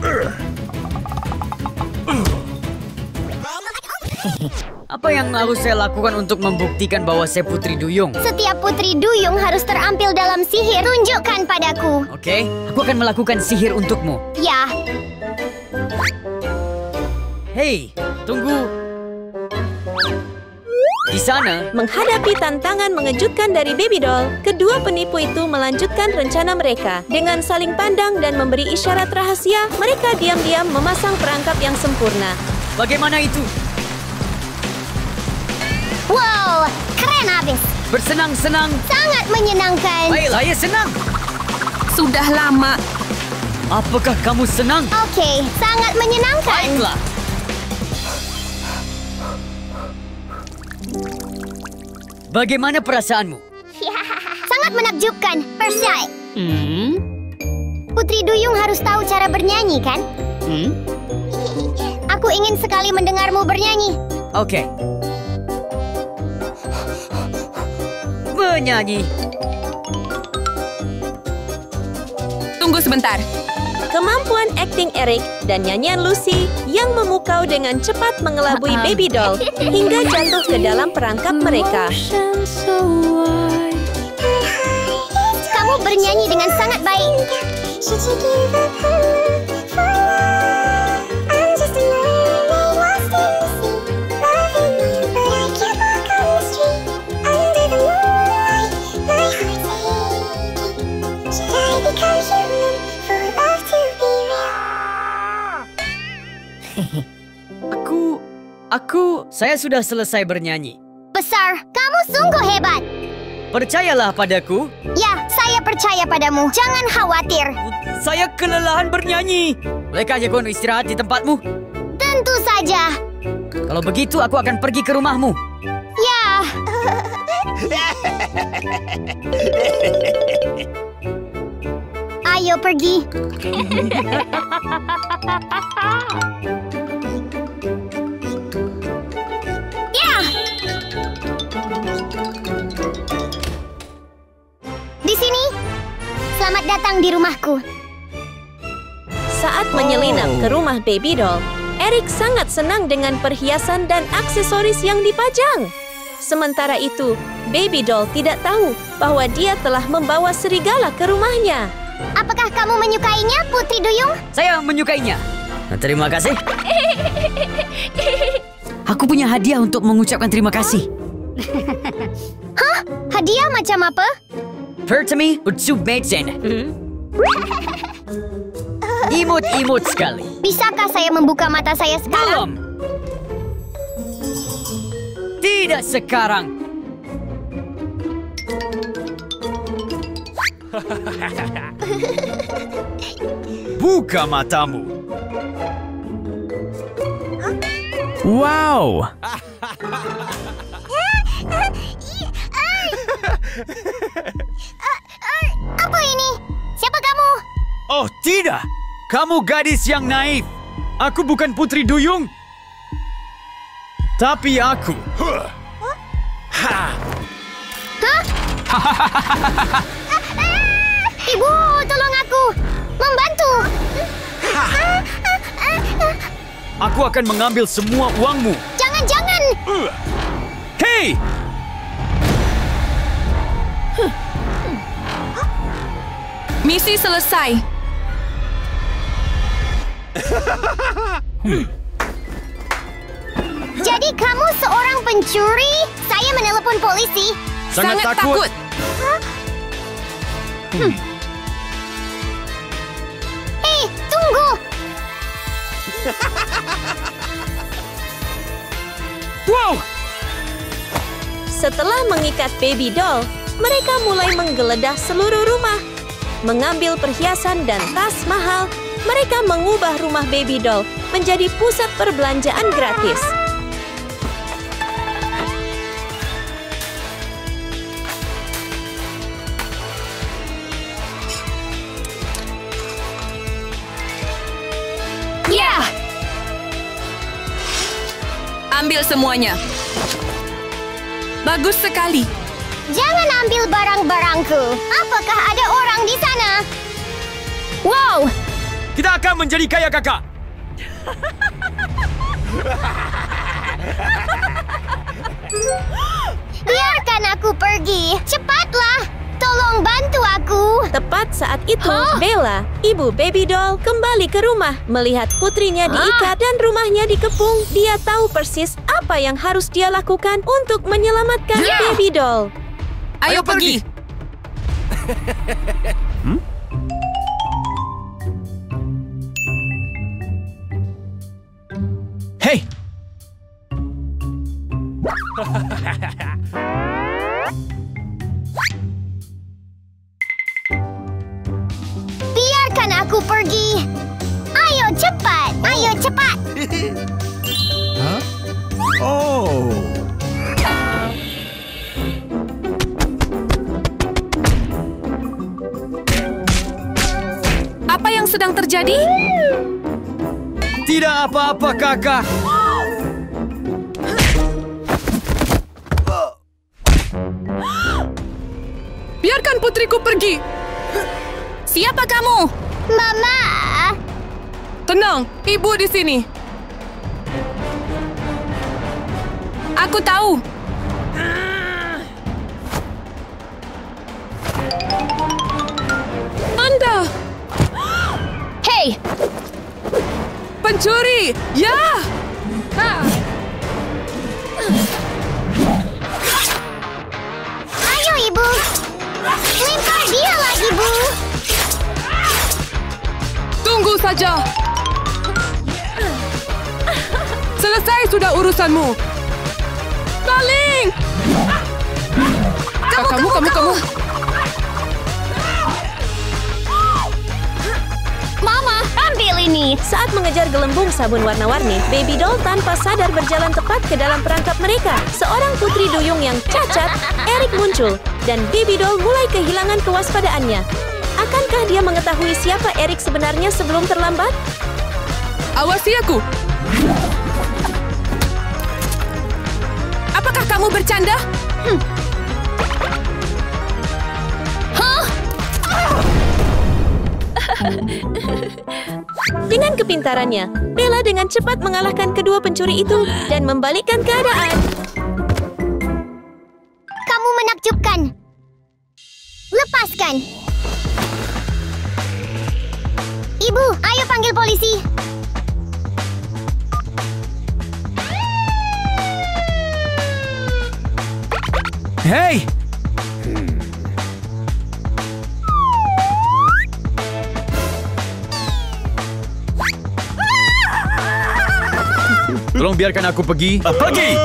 Apa yang harus saya lakukan untuk membuktikan bahwa saya Putri Duyung? Setiap Putri Duyung harus terampil dalam sihir. Tunjukkan padaku. Oke, aku akan melakukan sihir untukmu. Ya, Hei, tunggu. Di sana, Menghadapi tantangan mengejutkan dari Baby Doll, kedua penipu itu melanjutkan rencana mereka. Dengan saling pandang dan memberi isyarat rahasia, mereka diam-diam memasang perangkap yang sempurna. bagaimana itu? wow, keren habis. Bersenang-senang. Sangat menyenangkan. Baiklah, saya senang. Sudah lama. Apakah kamu senang? Oke, sangat menyenangkan. Baiklah. Bagaimana perasaanmu? Sangat menakjubkan. Percaya. Putri Duyung harus tahu cara bernyanyi, kan? Aku ingin sekali mendengarmu bernyanyi. Oke. Bernyanyi. Tunggu sebentar. Kemampuan akting Eric dan nyanyian Lucy yang memukau dengan cepat mengelabui Baby Doll hingga jatuh ke dalam perangkap mereka. Kamu bernyanyi dengan sangat baik. Saya sudah selesai bernyanyi. Besar, kamu sungguh hebat. Percayalah padaku. Ya, saya percaya padamu. Jangan khawatir. Saya kelelahan bernyanyi. Bolehkah kau istirahat di tempatmu? Tentu saja. Kalau begitu, aku akan pergi ke rumahmu. Ya. Ayo pergi. Ya. Di sini. Selamat datang di rumahku. Saat menyelinap ke rumah Baby Doll, Eric sangat senang dengan perhiasan dan aksesoris yang dipajang. Sementara itu, Baby Doll tidak tahu bahwa dia telah membawa serigala ke rumahnya. Apakah kamu menyukainya, Putri Duyung? Saya menyukainya. Terima kasih. Aku punya hadiah untuk mengucapkan terima kasih. Hah? Hadiah macam apa? Pertami Utsubmeitsen. Imut-imut sekali. Bisakah saya membuka mata saya sekarang? Belum. Tidak sekarang. Buka matamu. Wow! Apa ini? Siapa kamu? Oh, tidak. Kamu gadis yang naif. Aku bukan Putri Duyung. Tapi aku. Ibu, tolong aku. Membantu. Aku akan mengambil semua uangmu. Jangan-jangan. Hei! Misi selesai. Jadi kamu seorang pencuri? Saya menelepon polisi. Sangat takut. Hei, tunggu. Wow! Setelah mengikat Baby Doll, mereka mulai menggeledah seluruh rumah. Mengambil perhiasan dan tas mahal, mereka mengubah rumah Baby Doll menjadi pusat perbelanjaan gratis. Ya! Ambil semuanya. Bagus sekali. Jangan ambil barang-barangku. Apakah ada orang di sana? Wow! Kita akan menjadi kaya, kakak. Biarkan aku pergi. Cepatlah. Tolong bantu aku. Tepat saat itu, Bella, ibu Baby Doll, kembali ke rumah. Melihat putrinya diikat dan rumahnya dikepung, dia tahu persis apa yang harus dia lakukan untuk menyelamatkan Baby Doll. Ayo pergi. Hei! Biarkan aku pergi. Ayo cepat. Ayo cepat. Oh! Apa yang sedang terjadi? Tidak apa-apa, kakak. Biarkan putriku pergi. Siapa kamu? Mama. Tenang, ibu di sini. Aku tahu. Anda! Hei! Pencuri! Ya! Ayo, Ibu. Lempar dia lagi, Bu. Tunggu saja. Selesai sudah urusanmu. Paling! Kamu. Mama, ambil ini. Saat mengejar gelembung sabun warna-warni, Baby Doll tanpa sadar berjalan tepat ke dalam perangkap mereka. Seorang putri duyung yang cacat, Eric muncul, dan Baby Doll mulai kehilangan kewaspadaannya. Akankah dia mengetahui siapa Eric sebenarnya sebelum terlambat? Awasi aku. Apakah kamu bercanda? Dengan kepintarannya, Bella dengan cepat mengalahkan kedua pencuri itu dan membalikkan keadaan. Kamu menakjubkan. Lepaskan. Ibu, ayo panggil polisi. Hei! Tolong biarkan aku pergi. Pergi!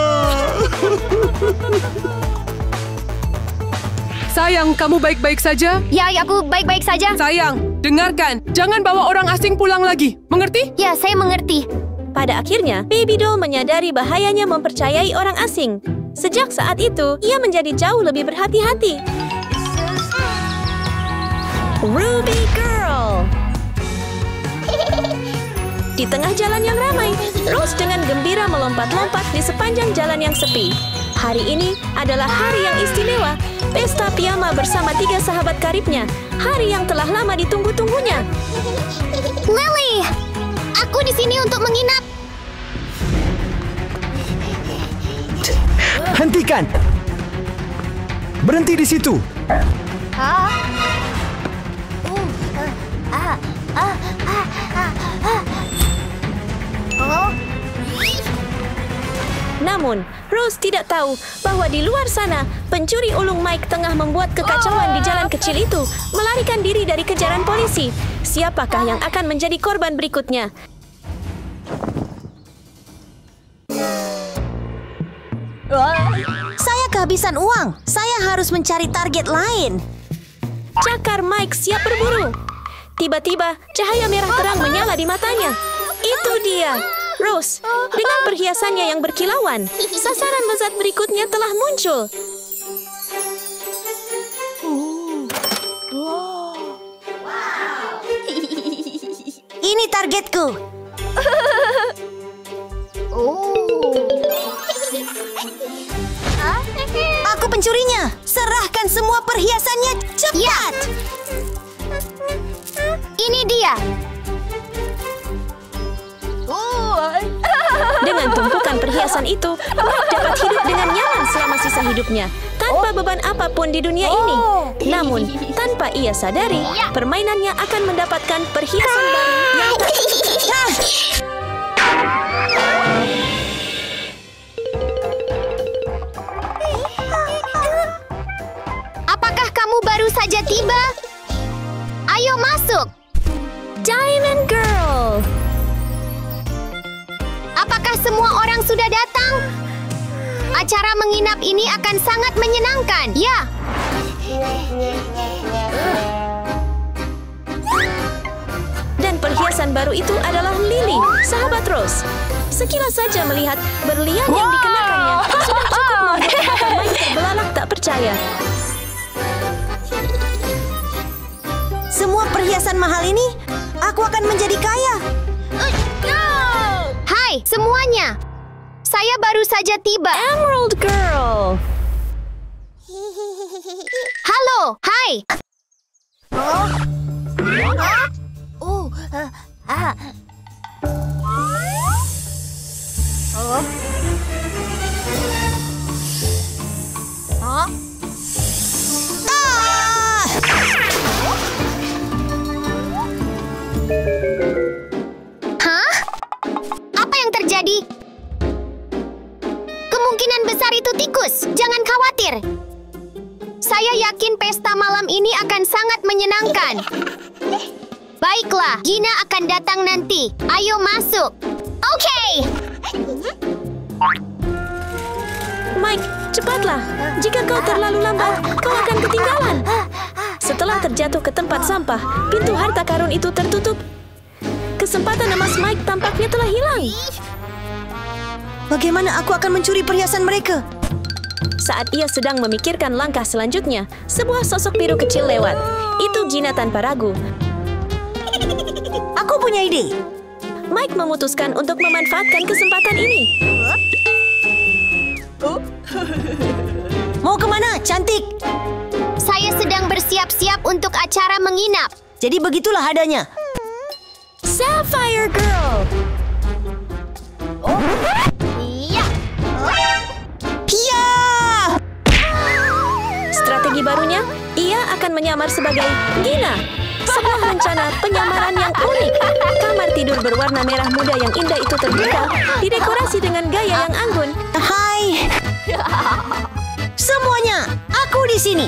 Sayang, kamu baik-baik saja? Ya, aku baik-baik saja. Sayang, dengarkan. Jangan bawa orang asing pulang lagi. Mengerti? Ya, saya mengerti. Pada akhirnya, Baby Doll menyadari bahayanya mempercayai orang asing. Sejak saat itu, ia menjadi jauh lebih berhati-hati. Ruby Girl. Di tengah jalan yang ramai, Rose dengan gembira melompat-lompat di sepanjang jalan yang sepi. Hari ini adalah hari yang istimewa. Pesta piyama bersama 3 sahabat karibnya. Hari yang telah lama ditunggu-tunggunya. Lily, aku di sini untuk menginap. Hentikan! Berhenti di situ. Namun, Rose tidak tahu bahwa di luar sana, pencuri ulung Mike tengah membuat kekacauan di jalan kecil itu, melarikan diri dari kejaran polisi. Siapakah yang akan menjadi korban berikutnya? Saya kehabisan uang. Saya harus mencari target lain. Cakar Mike siap berburu. Tiba-tiba, cahaya merah terang menyala di matanya. Itu dia, Rose, dengan perhiasannya yang berkilauan. Sasaran lezat berikutnya telah muncul. Ini targetku. Aku pencurinya. Serahkan semua perhiasannya cepat. Ini dia. Dengan tumpukan perhiasan itu, Mike dapat hidup dengan nyaman selama sisa hidupnya, tanpa beban apapun di dunia ini. Namun, tanpa ia sadari, permainannya akan mendapatkan perhiasan baru yang tak. Apakah kamu baru saja tiba? Ayo masuk. Diamond Girl. Apakah semua orang sudah datang? Acara menginap ini akan sangat menyenangkan. Ya. Dan perhiasan baru itu adalah Lily, sahabat Rose. Sekilas saja melihat berlian yang dikenakannya sudah cukup membuat mata Mike terbelalak tak percaya. Semua perhiasan mahal ini, aku akan menjadi kaya. Hai semuanya. Saya baru saja tiba. Emerald Girl. Halo, hai. Hah? Apa yang terjadi? Kemungkinan besar itu tikus. Jangan khawatir. Saya yakin pesta malam ini akan sangat menyenangkan. Baiklah, Gina akan datang nanti. Ayo masuk. Oke. Mike, cepatlah. Jika kau terlalu lambat, kau akan ketinggalan. Setelah terjatuh ke tempat sampah, pintu harta karun itu tertutup. Kesempatan emas Mike tampaknya telah hilang. Bagaimana aku akan mencuri perhiasan mereka? Saat ia sedang memikirkan langkah selanjutnya, sebuah sosok biru kecil lewat. Itu Gina tanpa ragu. Aku punya ide. Mike memutuskan untuk memanfaatkan kesempatan ini. Mau kemana, cantik? Saya sedang bersiap-siap untuk acara menginap. Jadi begitulah adanya. Sapphire Girl. Iya. Hiya! Strategi barunya, ia akan menyamar sebagai Gina. Sebuah rencana penyamaran yang unik. Kamar tidur berwarna merah muda yang indah itu terbuka, didekorasi dengan gaya yang anggun. Hai. Semuanya, aku di sini.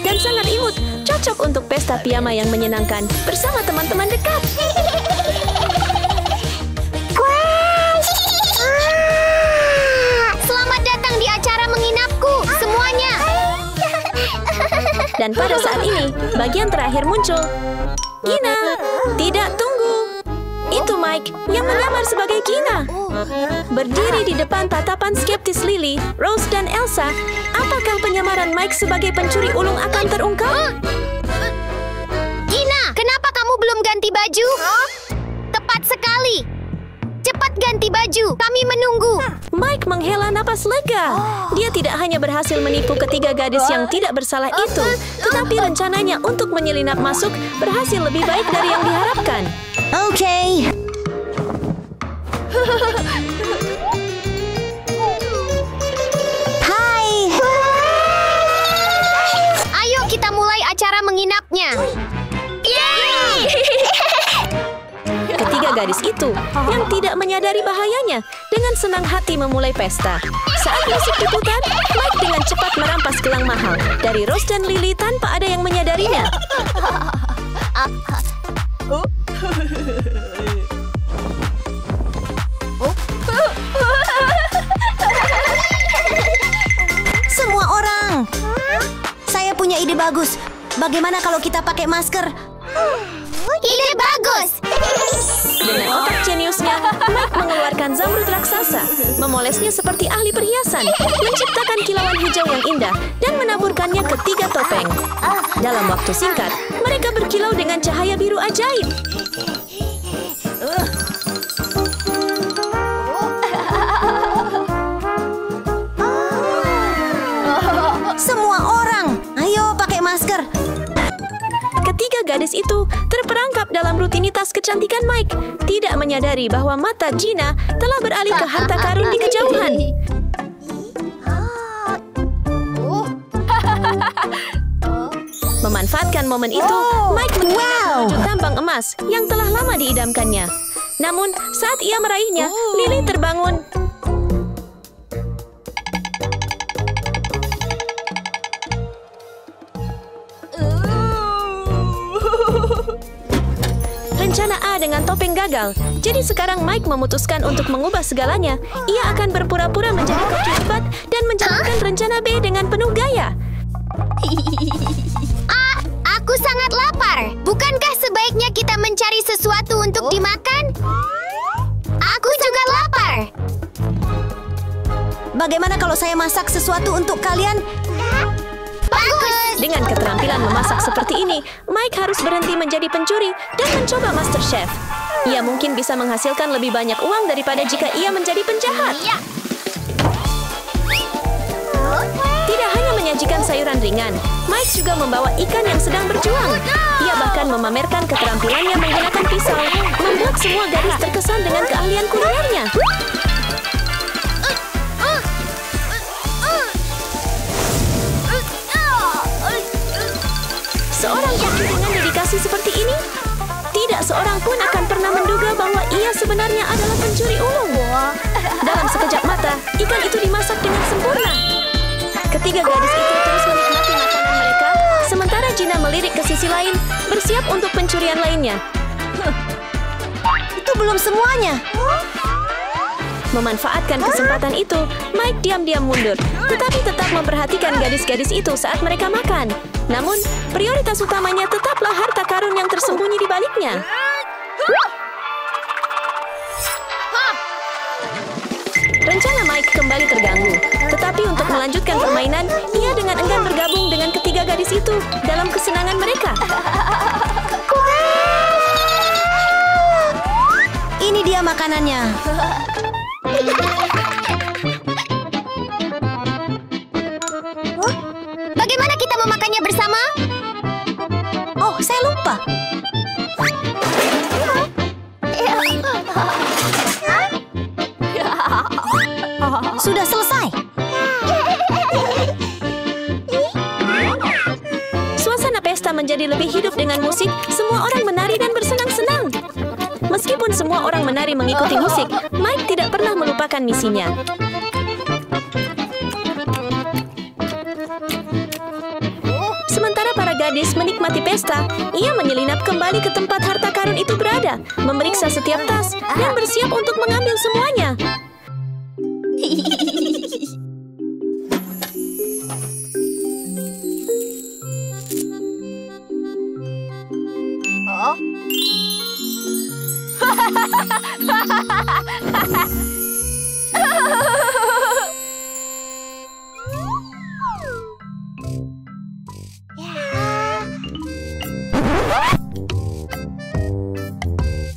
Dan sangat imut, cocok untuk pesta piyama yang menyenangkan bersama teman-teman dekat. Selamat datang di acara menginapku, semuanya. Dan pada saat ini, bagian terakhir muncul. Gina, tidak tunggu. Itu Mike yang menyamar sebagai Gina. Berdiri di depan tatapan skeptis Lily, Rose, dan Elsa, apakah penyamaran Mike sebagai pencuri ulung akan terungkap? Gina, kenapa kamu belum ganti baju? Tepat sekali. Cepat ganti baju, kami menunggu. Mike menghela napas lega. Dia tidak hanya berhasil menipu ketiga gadis yang tidak bersalah itu, tetapi rencananya untuk menyelinap masuk berhasil lebih baik dari yang diharapkan. Oke. Hai. Ayo kita mulai acara menginapnya. Yeay! Ketiga gadis itu yang tidak menyadari bahayanya dengan senang hati memulai pesta. Saat musik diputar, Mike dengan cepat merampas gelang mahal dari Rose dan Lily tanpa ada yang menyadarinya. Semua orang. Saya punya ide bagus. Bagaimana kalau kita pakai masker? Ide bagus. Dengan otak jeniusnya, Mike mengeluarkan zamrud raksasa, memolesnya seperti ahli perhiasan, menciptakan kilauan hijau yang indah, dan menaburkannya ke 3 topeng. Dalam waktu singkat, mereka berkilau dengan cahaya biru ajaib. Semua orang, ayo pakai masker. Ketiga gadis itu terperangkap dalam rutinitas kecantikan Mike, tidak menyadari bahwa mata Gina telah beralih ke harta karun di kejauhan. Memanfaatkan momen itu, Mike mengenakan baju tambang emas yang telah lama diidamkannya. Namun, saat ia meraihnya, Lily terbangun. Rencana A dengan topeng gagal. Jadi sekarang Mike memutuskan untuk mengubah segalanya. Ia akan berpura-pura menjadi koki hebat dan menjalankan rencana B dengan penuh gaya. Aku sangat lapar. Bukankah sebaiknya kita mencari sesuatu untuk dimakan? Aku juga lapar. Bagaimana kalau saya masak sesuatu untuk kalian? Bagus. Dengan keterampilan memasak seperti ini, Mike harus berhenti menjadi pencuri dan mencoba Master Chef. Ia mungkin bisa menghasilkan lebih banyak uang daripada jika ia menjadi penjahat. Iya. Tidak hanya menyajikan sayuran ringan, Mike juga membawa ikan yang sedang berjuang. Ia bahkan memamerkan keterampilannya menggunakan pisau, membuat semua gadis terkesan dengan keahlian kulinernya. Seorang koki dengan dedikasi seperti ini, tidak seorang pun akan pernah menduga bahwa ia sebenarnya adalah pencuri ulung. Dalam sekejap mata, ikan itu dimasak dengan sempurna. Ketiga gadis itu terus menikmati makanan mereka, sementara Gina melirik ke sisi lain, bersiap untuk pencurian lainnya. Itu belum semuanya. Memanfaatkan kesempatan itu, Mike diam-diam mundur, tetapi tetap memperhatikan gadis-gadis itu saat mereka makan. Namun, prioritas utamanya tetaplah harta karun yang tersembunyi di baliknya. Rencana Mike kembali terganggu, tetapi untuk melanjutkan permainan, ia dengan enggan bergabung dengan ketiga gadis itu dalam kesenangan mereka. Ini dia makanannya. bersama? Oh, saya lupa. Sudah selesai. Suasana pesta menjadi lebih hidup dengan musik. Semua orang menari dan bersenang-senang. Meskipun semua orang menari mengikuti musik, Mike tidak pernah melupakan misinya. Sementara para gadis menikmati pesta, ia menyelinap kembali ke tempat harta karun itu berada, memeriksa setiap tas, dan bersiap untuk mengambil semuanya.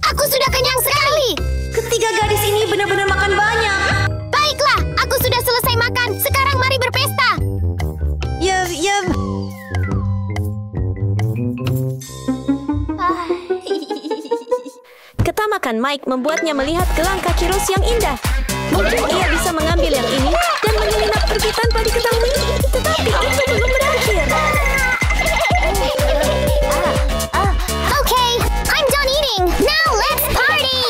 Aku sudah kenyang sekali. Ketiga gadis ini benar-benar makan banyak. Baiklah, aku sudah selesai makan. Sekarang mari berpesta. Ya. Ketamakan Mike membuatnya melihat gelang kaki Rose yang indah. Mungkin ia bisa mengambil yang ini dan menyelinap pergi tanpa diketahui. Tetapi itu belum berakhir. Okay, I'm done eating. Now let's party.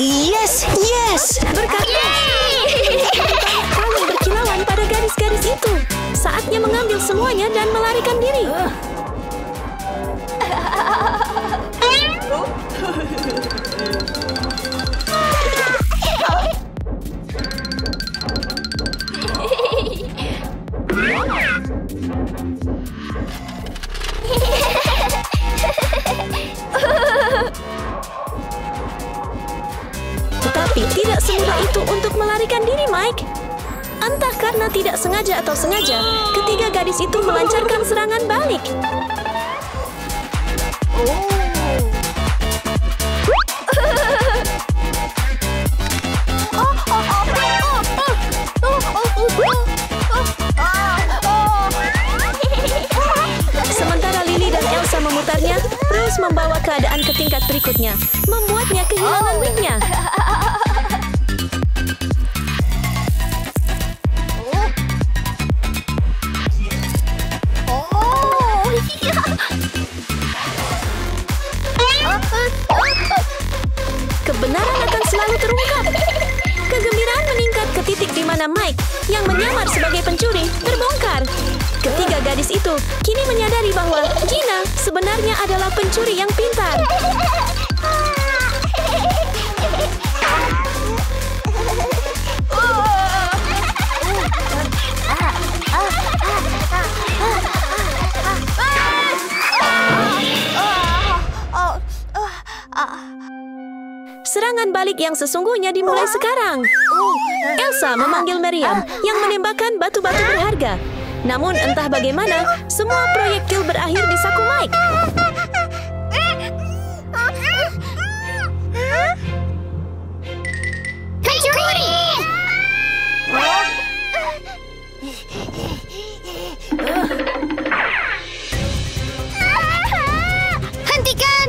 Yes. Berkat kalung berkilauan pada garis-garis itu. Saatnya mengambil semuanya dan melarikan diri. Tetapi tidak semudah itu untuk melarikan diri, Mike. Entah karena tidak sengaja atau sengaja, ketiga gadis itu melancarkan serangan balik. Sementara Lily dan Elsa memutarnya, Rose membawa keadaan ke tingkat berikutnya, membuatnya kehilangan wig-nya. Kebenaran akan selalu terungkap. Kegembiraan meningkat ke titik di mana Mike, yang menyamar sebagai pencuri, terbongkar. Ketiga gadis itu kini menyadari bahwa Gina sebenarnya adalah pencuri yang pintar. Serangan balik yang sesungguhnya dimulai sekarang. Elsa memanggil Miriam yang menembakkan batu-batu berharga. Namun entah bagaimana, semua proyektil berakhir di saku Mike. Pencuri! Hentikan!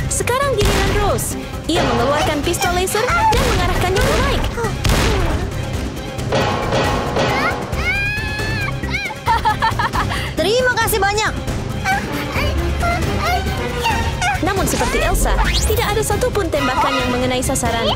Sekarang giliran Rose. Ia mengeluarkan pistol laser dan mengarahkannya ke Mike. Terima kasih banyak. Namun seperti Elsa, tidak ada satupun tembakan yang mengenai sasaran.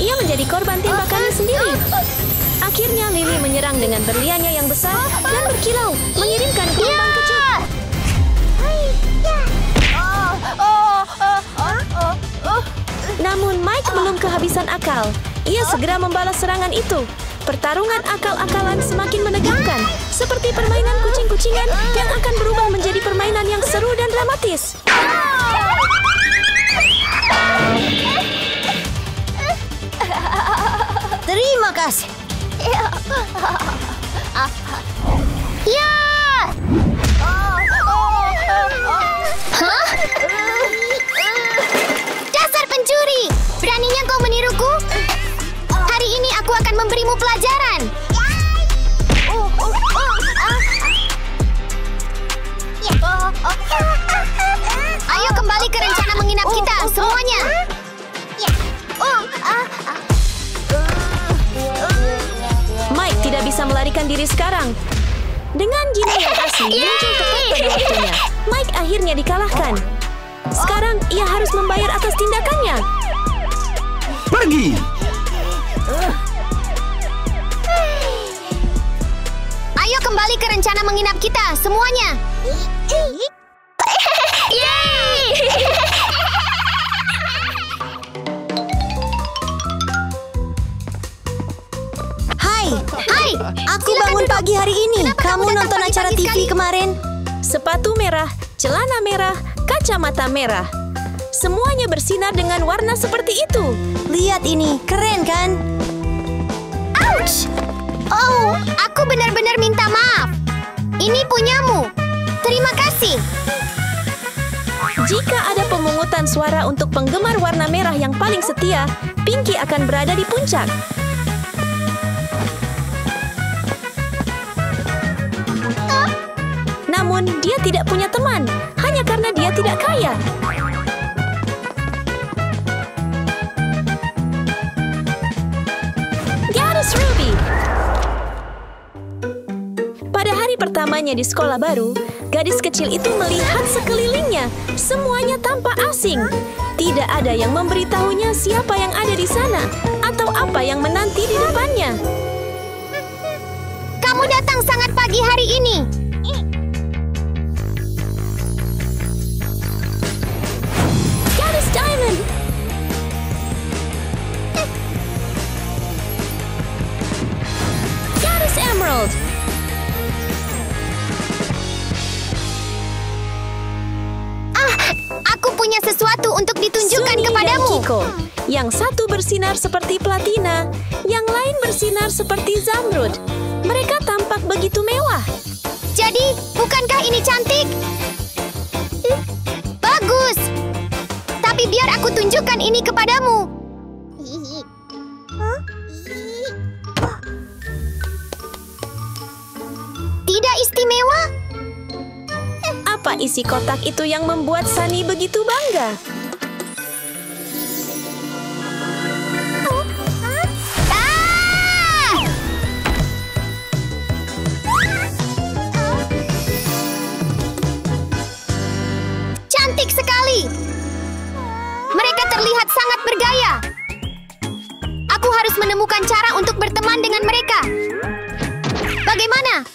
Ia menjadi korban tembakannya sendiri. Akhirnya Lily menyerang dengan berliannya yang besar dan berkilau, mengirimkan gelombang kecut. Namun Mike belum kehabisan akal. Ia segera membalas serangan itu. Pertarungan akal-akalan semakin menegangkan, seperti permainan kucing-kucingan yang akan berubah menjadi permainan yang seru dan dramatis. Terima kasih. Ya! Hah? Dasar pencuri! Beraninya kau meniruku? Hari ini aku akan memberimu pelajaran. Ayo kembali ke rencana menginap kita, semuanya. Mike tidak bisa melarikan diri sekarang. Dengan Gino yang asli muncul tepat pada waktunya, Mike akhirnya dikalahkan. Sekarang ia harus membayar atas tindakannya. Pergi! Ayo kembali ke rencana menginap kita, semuanya. Yeay! Hai, Aku bangun pagi hari ini. Kamu nonton acara TV kemarin? Sepatu merah, celana merah, kacamata merah. Semuanya bersinar dengan warna seperti itu. Lihat ini, keren kan? Ouch! Oh, aku benar-benar minta maaf. Ini punyamu. Terima kasih. Jika ada pemungutan suara untuk penggemar warna merah yang paling setia, Pinky akan berada di puncak. Namun, dia tidak punya teman, hanya karena dia tidak kaya. Gadis Ruby. Pada hari pertamanya di sekolah baru, gadis kecil itu melihat sekelilingnya. Semuanya tampak asing. Tidak ada yang memberitahunya siapa yang ada di sana atau apa yang menanti di depannya. Kamu datang sangat pagi hari ini. Gadis Diamond. Gadis Emerald. Aku punya sesuatu untuk ditunjukkan Sunny kepadamu. dan Kiko. Yang satu bersinar seperti platina, yang lain bersinar seperti zamrud. Mereka tampak begitu mewah. Jadi, bukankah ini cantik? Bagus. Tapi biar aku tunjukkan ini kepadamu. Tidak istimewa? Apa isi kotak itu yang membuat Sunny begitu bangga? Ah! Cantik sekali. Mereka terlihat sangat bergaya. Aku harus menemukan cara untuk berteman dengan mereka. Bagaimana?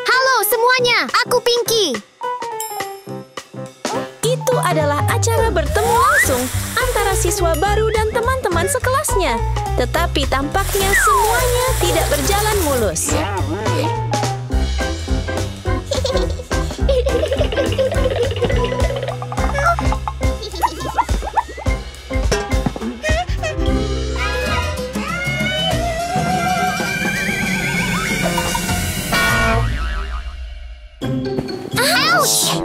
Halo semuanya, aku Pinky. Itu adalah acara bertemu langsung antara siswa baru dan teman-teman sekelasnya. Tetapi tampaknya semuanya tidak berjalan mulus. Ouch!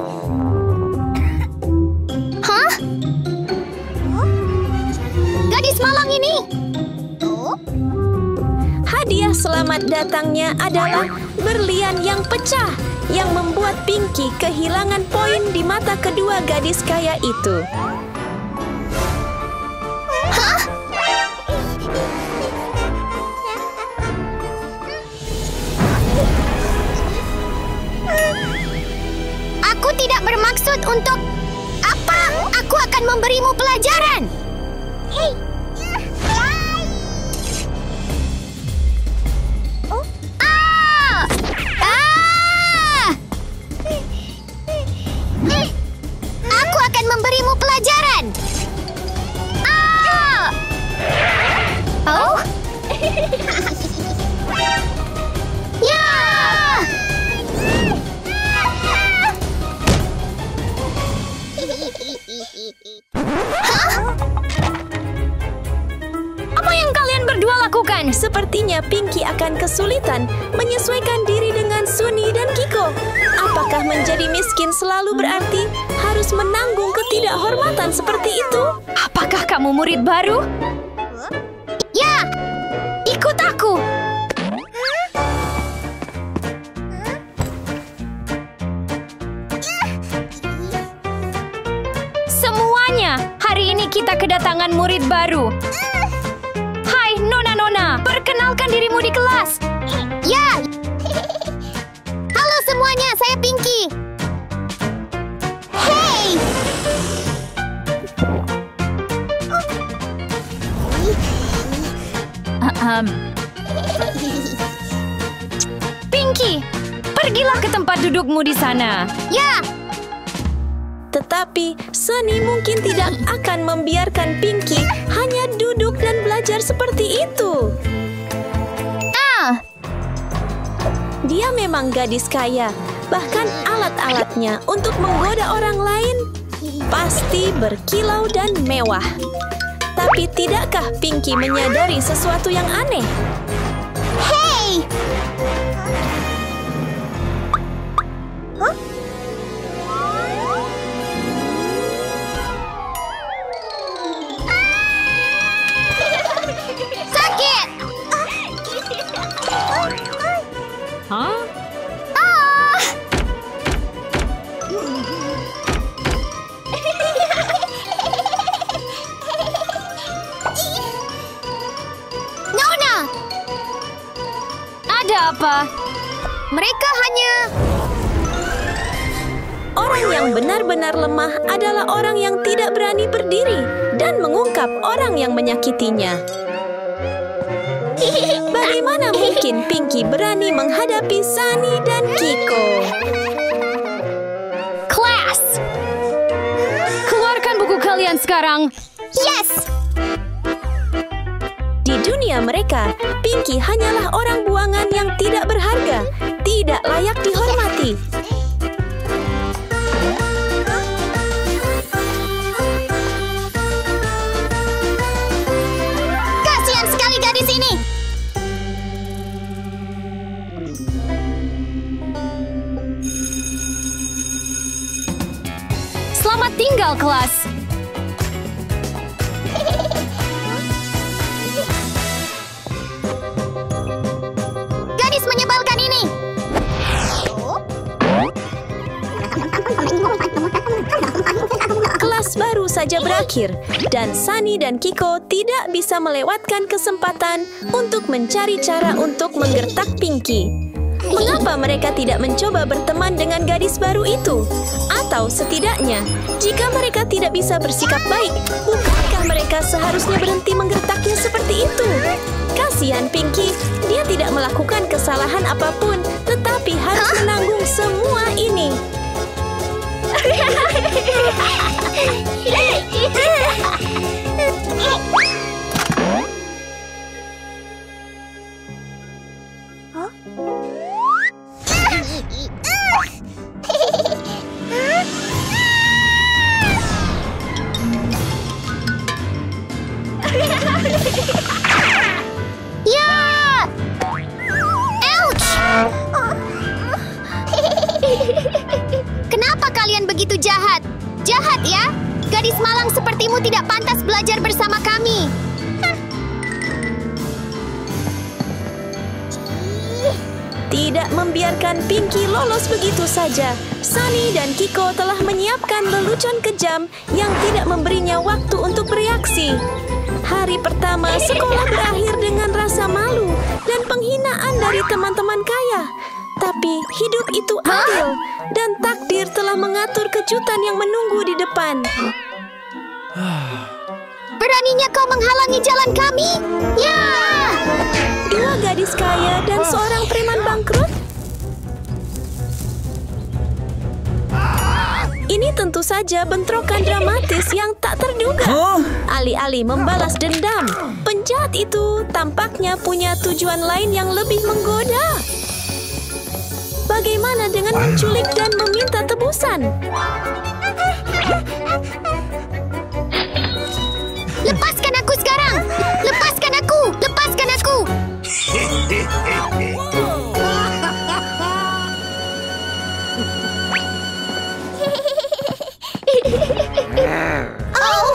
Hah? Gadis malang ini? Hadiah selamat datangnya adalah berlian yang pecah yang membuat Pinky kehilangan poin di mata kedua gadis kaya itu. Hah? Aku tidak bermaksud untuk... Apa? Aku akan memberimu pelajaran. Ah! Ah! Aku akan memberimu pelajaran. Ah! Ya! Apa yang kalian berdua lakukan? Sepertinya Pinky akan kesulitan menyesuaikan diri dengan Sunny dan Kiko. Apakah menjadi miskin selalu berarti harus menanggung ketidakhormatan seperti itu? Apakah kamu murid baru? Ya! Ikut aku. Semuanya, hari ini kita kedatangan murid baru. Hai, Nona-Nona, perkenalkan dirimu di kelas. Ya! Halo semuanya, saya Pinky. Hey! Pinky, pergilah ke tempat dudukmu di sana. Ya! Tetapi Sunny mungkin tidak akan membiarkan Pinky hanya duduk dan belajar seperti itu. Dia memang gadis kaya, bahkan alat-alatnya untuk menggoda orang lain pasti berkilau dan mewah. Tapi tidakkah Pinky menyadari sesuatu yang aneh? Hey! Sakit! Hah? Nona! Ada apa? Mereka hanya... Orang yang benar-benar lemah adalah orang yang tidak berani berdiri dan mengungkap orang yang menyakitinya. Bagaimana mungkin Pinky berani menghadapi Sunny dan Kiko? Kelas! Keluarkan buku kalian sekarang. Yes! Di dunia mereka, Pinky hanyalah orang buangan yang tidak berharga, tidak layak dihormati. Kasihan sekali gadis ini! Selamat tinggal, kelas. Gadis menyebalkan ini! Kelas baru saja berakhir, dan Sunny dan Kiko tidak bisa melewatkan kesempatan untuk mencari cara untuk menggertak Pinky. Mengapa mereka tidak mencoba berteman dengan gadis baru itu? Atau setidaknya, jika mereka tidak bisa bersikap baik, bukankah mereka seharusnya berhenti menggertaknya seperti itu? Kasihan Pinky, dia tidak melakukan kesalahan apapun, tetapi harus menanggung semua ini. Ya! Ouch! Kenapa kalian begitu jahat? Jahat ya? Gadis malang sepertimu tidak pantas belajar bersama kami. Tidak membiarkan Pinky lolos begitu saja, Sunny dan Kiko telah menyiapkan lelucon kejam yang tidak memberinya waktu untuk bereaksi. Hari pertama sekolah berakhir dengan rasa malu dan penghinaan dari teman-teman kaya. Tapi hidup itu adil dan takdir telah mengatur kejutan yang menunggu di depan. Beraninya kau menghalangi jalan kami? Ya! Dua gadis kaya dan seorang preman bangkrut? Ini tentu saja bentrokan dramatis yang tak terduga. Alih beralih-alih membalas dendam. Penjahat itu tampaknya punya tujuan lain yang lebih menggoda. Bagaimana dengan menculik dan meminta tebusan? Lepaskan aku sekarang! Lepaskan aku! Lepaskan aku! Oh!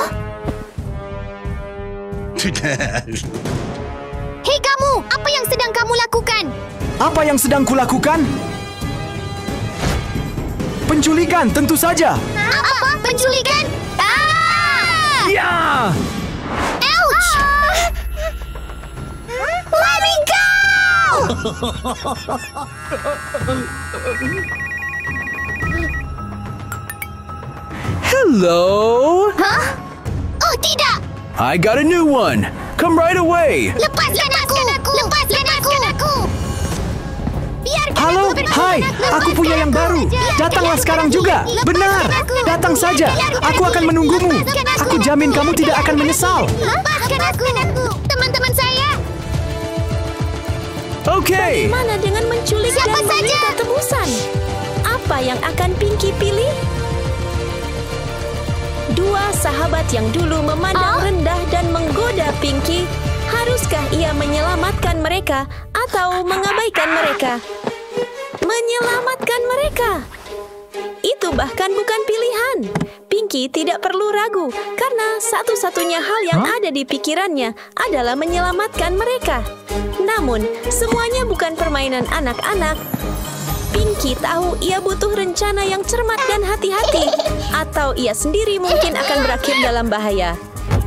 Hei kamu! Apa yang sedang kamu lakukan? Apa yang sedang kulakukan? Penculikan, tentu saja. Apa? Penculikan? Ah! Ya! Ouch! Let me go! Hello? Hah? Oh, tidak! I got a new one. Come right away. Lepaskan aku! Lepaskan aku! Biarkan Halo, aku bertindak. hai, aku punya yang baru. Datanglah sekarang juga. Benar, datang saja. Aku akan menunggumu. Aku jamin kamu tidak akan menyesal. Lepaskan aku! Teman-teman saya! Oke. Bagaimana dengan menculik Siapa dan meminta saja? tebusan? Apa yang akan Pinky pilih? Dua sahabat yang dulu memandang rendah dan menggoda Pinky, haruskah ia menyelamatkan mereka atau mengabaikan mereka? Menyelamatkan mereka. Itu bahkan bukan pilihan. Pinky tidak perlu ragu karena satu-satunya hal yang ada di pikirannya adalah menyelamatkan mereka. Namun, semuanya bukan permainan anak-anak. Pinky tahu ia butuh rencana yang cermat dan hati-hati, atau ia sendiri mungkin akan berakhir dalam bahaya.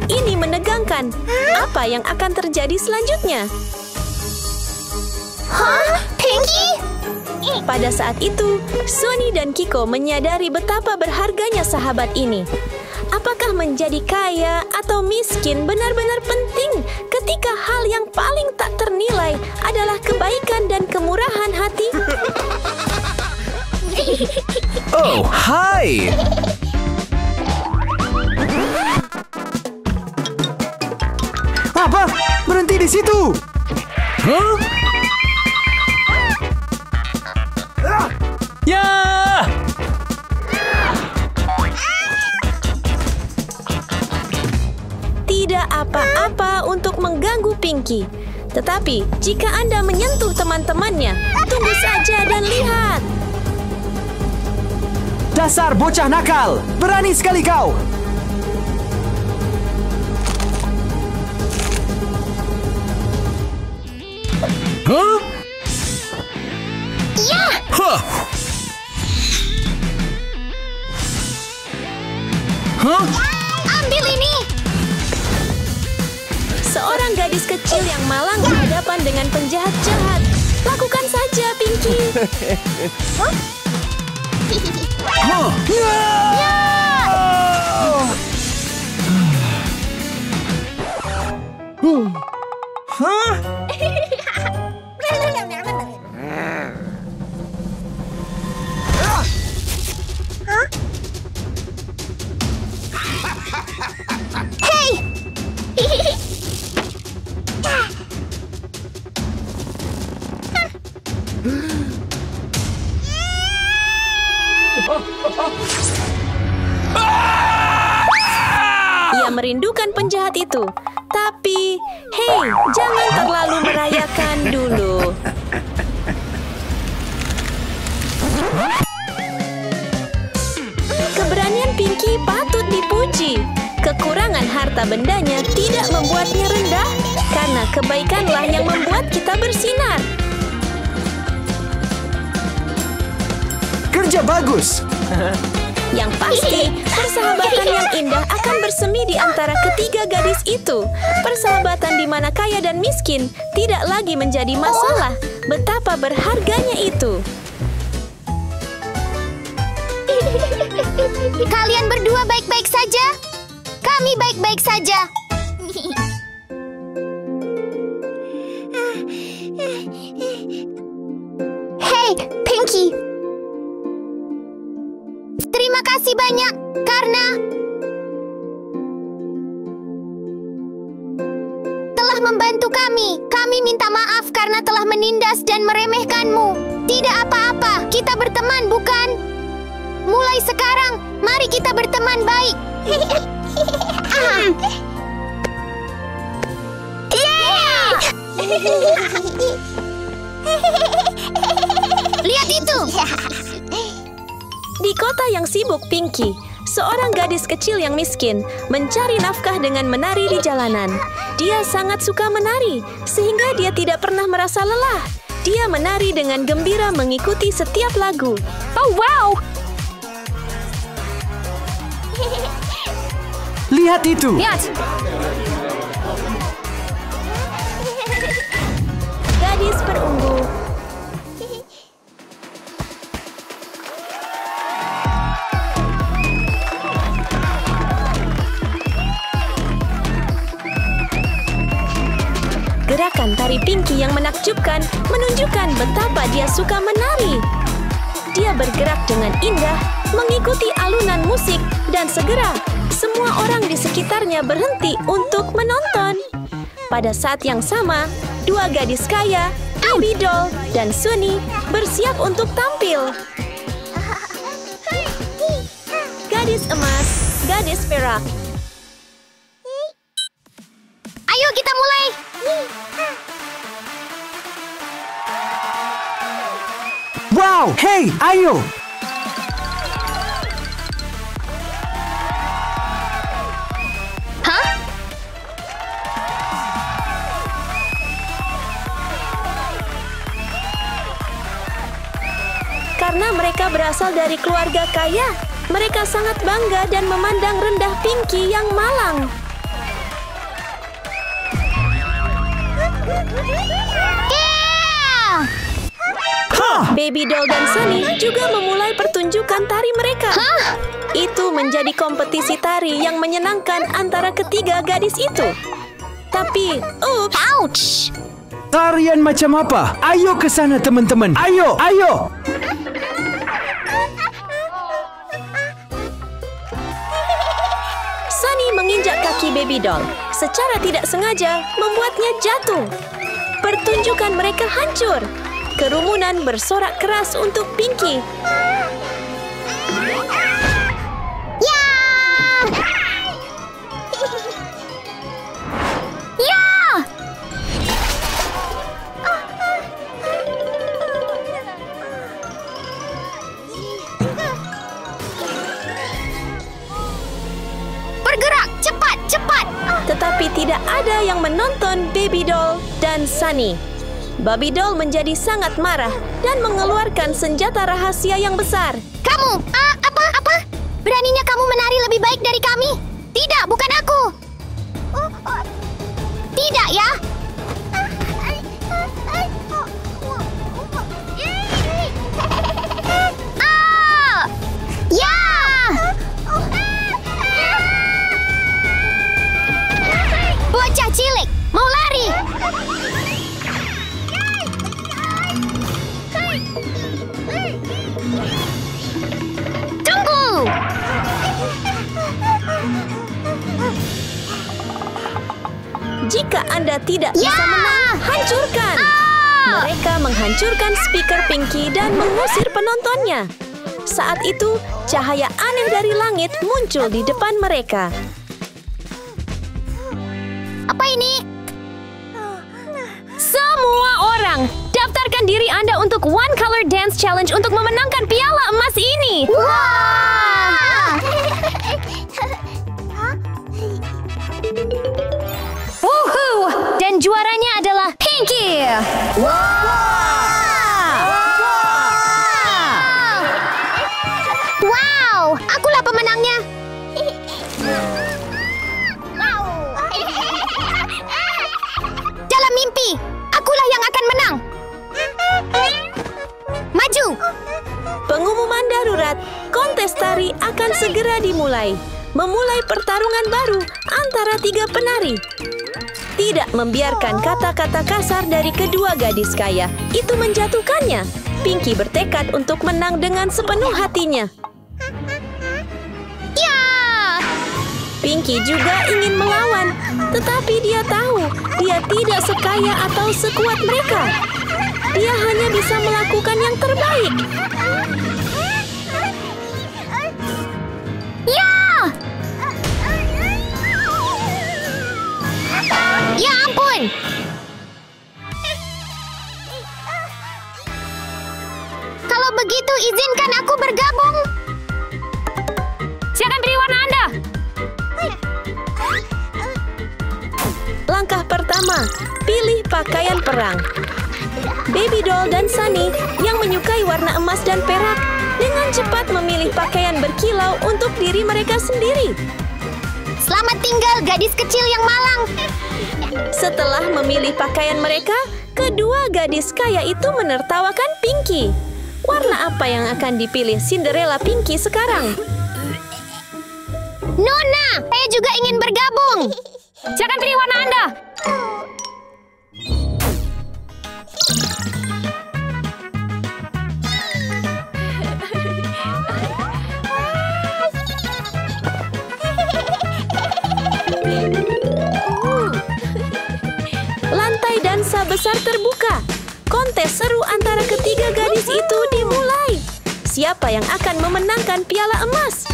Ini menegangkan. Apa yang akan terjadi selanjutnya? Hah? Pinky? Pada saat itu, Sony dan Kiko menyadari betapa berharganya sahabat ini. Apakah menjadi kaya atau miskin benar-benar penting ketika hal yang paling tak ternilai adalah kebaikan dan kemurahan hati? Oh, hai. Apa? Berhenti di situ. Hah? Ya! Tidak apa-apa untuk mengganggu Pinky. Tetapi, jika Anda menyentuh teman-temannya, tunggu saja dan lihat. Dasar bocah nakal. Berani sekali kau. Hah? Ya! Hah? Hah? Ambil ini! Seorang gadis kecil yang malang berhadapan dengan penjahat jahat. Lakukan saja, Pinky. Hah? Hah? Ia merindukan penjahat itu. Tapi, hei, jangan terlalu merayakan dulu. Keberanian Pinky patut dipuji. Kekurangan harta bendanya tidak membuatnya rendah, karena kebaikanlah yang membuat kita bersinar. Kerja bagus. Yang pasti, persahabatan yang indah akan bersemi di antara ketiga gadis itu. Persahabatan di mana kaya dan miskin tidak lagi menjadi masalah. Betapa berharganya itu. Kalian berdua baik-baik saja? Kami baik-baik saja. Hei, Pinky. Terima kasih banyak karena telah membantu kami. Kami minta maaf karena telah menindas dan meremehkanmu. Tidak apa-apa, kita berteman, bukan? Mulai sekarang, mari kita berteman baik. Lihat itu. Di kota yang sibuk, Pinky, seorang gadis kecil yang miskin, mencari nafkah dengan menari di jalanan. Dia sangat suka menari, sehingga dia tidak pernah merasa lelah. Dia menari dengan gembira mengikuti setiap lagu. Oh, wow! Lihat itu. Lihat! Gadis perunggu. Gerakan tari Pinky yang menakjubkan menunjukkan betapa dia suka menari. Dia bergerak dengan indah, mengikuti alunan musik, dan segera semua orang di sekitarnya berhenti untuk menonton. Pada saat yang sama, dua gadis kaya, Baby Doll dan Sunny, bersiap untuk tampil. Gadis emas, gadis perak. Ayo kita mulai. Wow, hey, ayo. Hah? Karena mereka berasal dari keluarga kaya, mereka sangat bangga dan memandang rendah Pinky yang malang. Baby Doll dan Sunny juga memulai pertunjukan tari mereka. Itu menjadi kompetisi tari yang menyenangkan antara ketiga gadis itu. Tapi, ouch! Tarian macam apa? Ayo ke sana teman-teman. Ayo, ayo. Sunny menginjak kaki Baby Doll. Secara tidak sengaja membuatnya jatuh. Pertunjukan mereka hancur. Kerumunan bersorak keras untuk Pinky. Ya! Ya! Bergerak, cepat, cepat. Tetapi tidak ada yang menonton Baby Doll dan Sunny. Baby Doll menjadi sangat marah dan mengeluarkan senjata rahasia yang besar. Kamu, apa? Beraninya kamu menari lebih baik dari kami? Tidak, bukan aku. Tidak ya? Ya! Bocah cilik, mau lari? Tunggu! Jika Anda tidak bisa menang, hancurkan! Mereka menghancurkan speaker Pinky dan mengusir penontonnya. Saat itu, cahaya aneh dari langit muncul di depan mereka. Apa ini? Semua orang, daftarkan diri Anda untuk One Color Dance Challenge untuk memenangkan piala emas ini. Wah! Woohoo! Dan juaranya adalah Pinky. Wow! Akulah pemenangnya. Dalam mimpi, akulah yang akan menang. Maju! Pengumuman darurat, kontes tari akan segera dimulai. Memulai pertarungan baru antara tiga penari. Tidak membiarkan kata-kata kasar dari kedua gadis kaya. Itu menjatuhkannya. Pinky bertekad untuk menang dengan sepenuh hatinya. Ya! Pinky juga ingin melawan, tetapi dia tahu dia tidak sekaya atau sekuat mereka. Dia hanya bisa melakukan yang terbaik. Ya! Ya ampun! Kalau begitu, izinkan aku bergabung. Silakan beri warna Anda. Langkah pertama, pilih pakaian perang. Baby Doll dan Sunny yang menyukai warna emas dan perak dengan cepat memilih pakaian berkilau untuk diri mereka sendiri. Selamat tinggal, gadis kecil yang malang. Setelah memilih pakaian mereka, kedua gadis kaya itu menertawakan Pinky. Warna apa yang akan dipilih Cinderella Pinky sekarang? Nona, saya juga ingin bergabung. Silakan pilih warna Anda. Lantai dansa besar terbuka. Kontes seru antara ketiga gadis itu dimulai. Siapa yang akan memenangkan piala emas?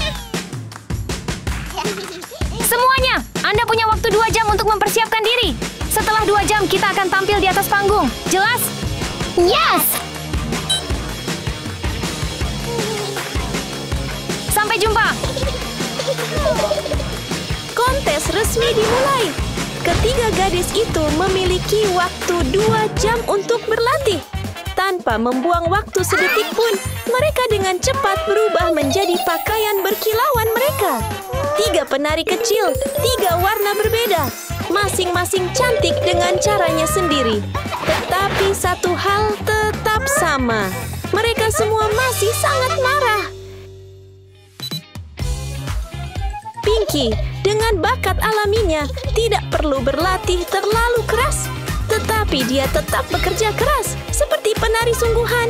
Semuanya, Anda punya waktu 2 jam untuk mempersiapkan diri. Setelah 2 jam, kita akan tampil di atas panggung. Jelas? Yes! Sampai jumpa. Kontes resmi dimulai. Ketiga gadis itu memiliki waktu 2 jam untuk berlatih. Tanpa membuang waktu sedetik pun, mereka dengan cepat berubah menjadi pakaian berkilauan mereka. 3 penari kecil, 3 warna berbeda. Masing-masing cantik dengan caranya sendiri. Tetapi satu hal tetap sama. Mereka semua masih sangat marah. Pinky, dengan bakat alaminya, tidak perlu berlatih terlalu keras. Tetapi dia tetap bekerja keras, seperti penari sungguhan.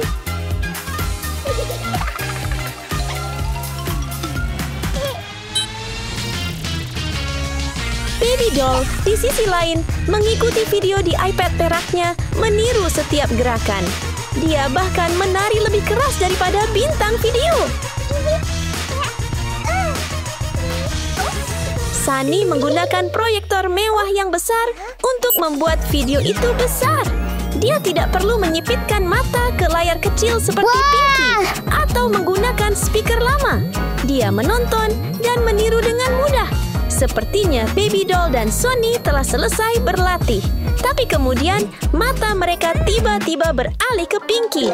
Baby Doll, di sisi lain, mengikuti video di iPad peraknya, meniru setiap gerakan. Dia bahkan menari lebih keras daripada bintang video. Sunny menggunakan proyektor mewah yang besar untuk membuat video itu besar. Dia tidak perlu menyipitkan mata ke layar kecil seperti Pinky atau menggunakan speaker lama. Dia menonton dan meniru dengan mudah. Sepertinya Baby Doll dan Sunny telah selesai berlatih. Tapi kemudian mata mereka tiba-tiba beralih ke Pinky.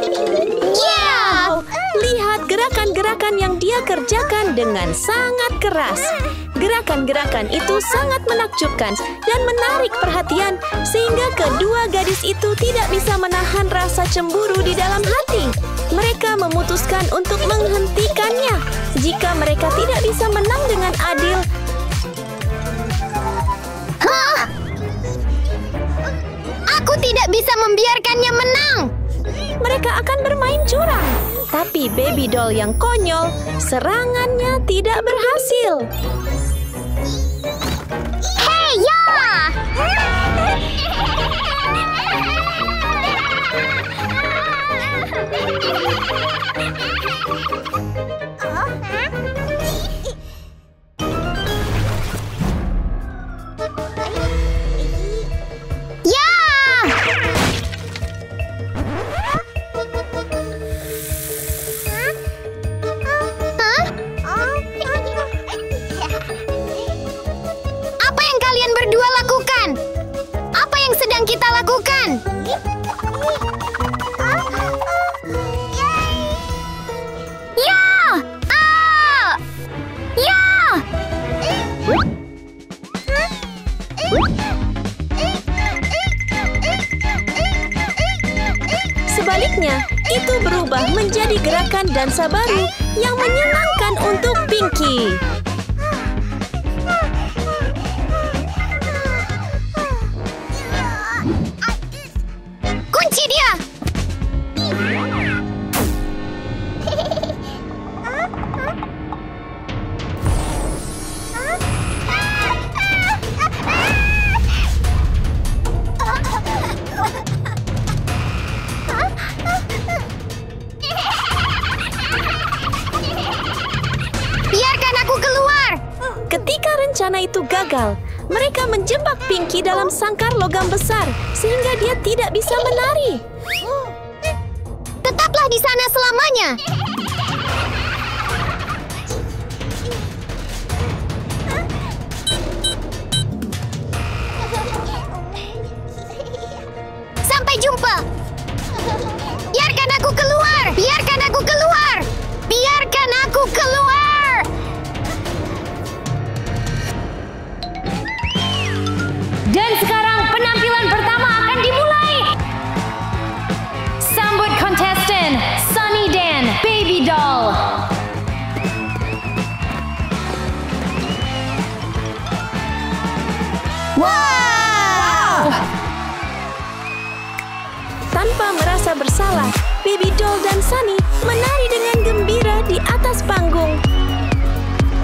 Wow! Lihat gerakan-gerakan yang dia kerjakan dengan sangat keras. Gerakan-gerakan itu sangat menakjubkan dan menarik perhatian sehingga kedua gadis itu tidak bisa menahan rasa cemburu di dalam hati. Mereka memutuskan untuk menghentikannya. Jika mereka tidak bisa menang dengan adil, aku tidak bisa membiarkannya menang. Mereka akan bermain curang. Tapi Baby Doll yang konyol, serangannya tidak berhasil. Hey, ya! Kita lakukan. Ya! Ya! Sebaliknya, itu berubah menjadi gerakan dansa baru yang menyenangkan untuk Pinky. Kunci dia! gagal. Mereka menjebak Pinky dalam sangkar logam besar sehingga dia tidak bisa menari. Tetaplah di sana selamanya. Sampai jumpa. Biarkan aku keluar. Biarkan aku keluar. Biarkan aku keluar. Dan sekarang penampilan pertama akan dimulai. Sambut kontestan Sunny dan Baby Doll. Wow! Tanpa merasa bersalah, Baby Doll dan Sunny menari dengan gembira di atas panggung.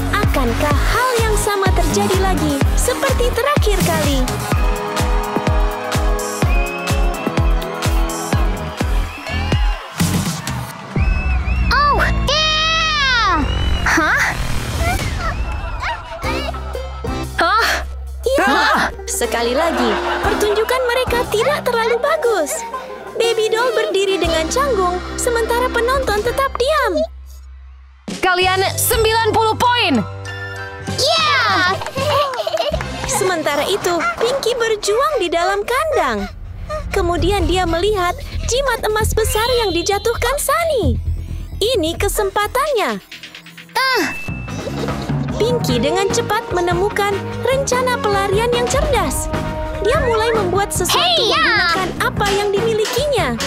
Akankah hal yang sama terjadi lagi seperti terakhir kali? Oh, yeah! Hah? Ya, sekali lagi, pertunjukan mereka tidak terlalu bagus. Baby Doll berdiri dengan canggung, sementara penonton tetap diam. Kalian 90 poin. Yeah! Sementara itu, Pinky berjuang di dalam kandang. Kemudian dia melihat jimat emas besar yang dijatuhkan Sunny. Ini kesempatannya. Pinky dengan cepat menemukan rencana pelarian yang cerdas. Dia mulai membuat sesuatu menggunakan apa yang dimilikinya.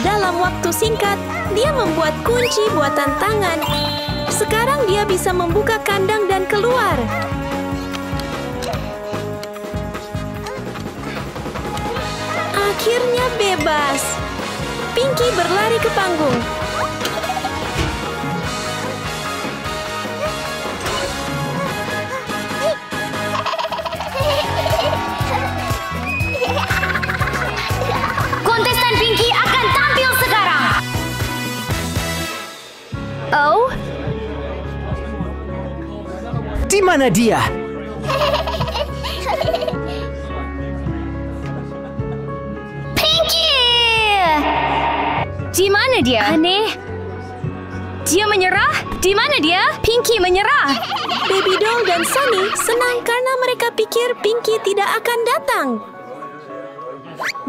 Dalam waktu singkat, dia membuat kunci buatan tangan. Sekarang dia bisa membuka kandang dan keluar. Akhirnya bebas. Pinky berlari ke panggung. Kontestan Pinky akan tampil sekarang. Oh, Di mana dia? Pinky! di mana dia? Aneh. Dia menyerah? Di mana dia? Pinky menyerah. Baby Doll dan Sunny senang karena mereka pikir Pinky tidak akan datang.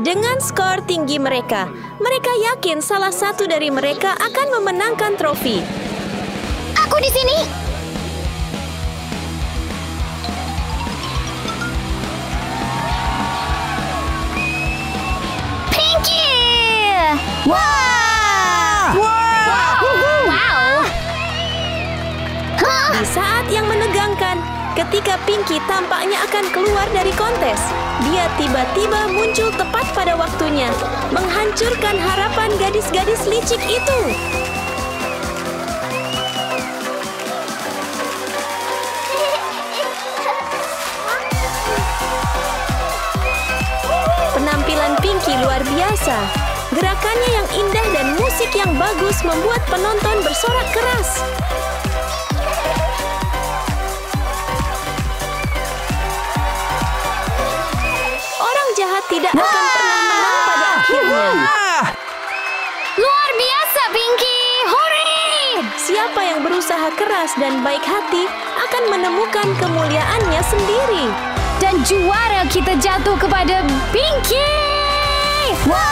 Dengan skor tinggi mereka yakin salah satu dari mereka akan memenangkan trofi. Aku di sini. Pinky! Wow! Di saat yang menegangkan, ketika Pinky tampaknya akan keluar dari kontes, dia tiba-tiba muncul tepat pada waktunya, menghancurkan harapan gadis-gadis licik itu. Penampilan Pinky luar biasa. Gerakannya yang indah dan musik yang bagus membuat penonton bersorak keras. Jahat tidak akan pernah menang pada akhirnya. Luar biasa, Pinky! Hore! Siapa yang berusaha keras dan baik hati akan menemukan kemuliaannya sendiri. Dan juara kita jatuh kepada Pinky! Wow!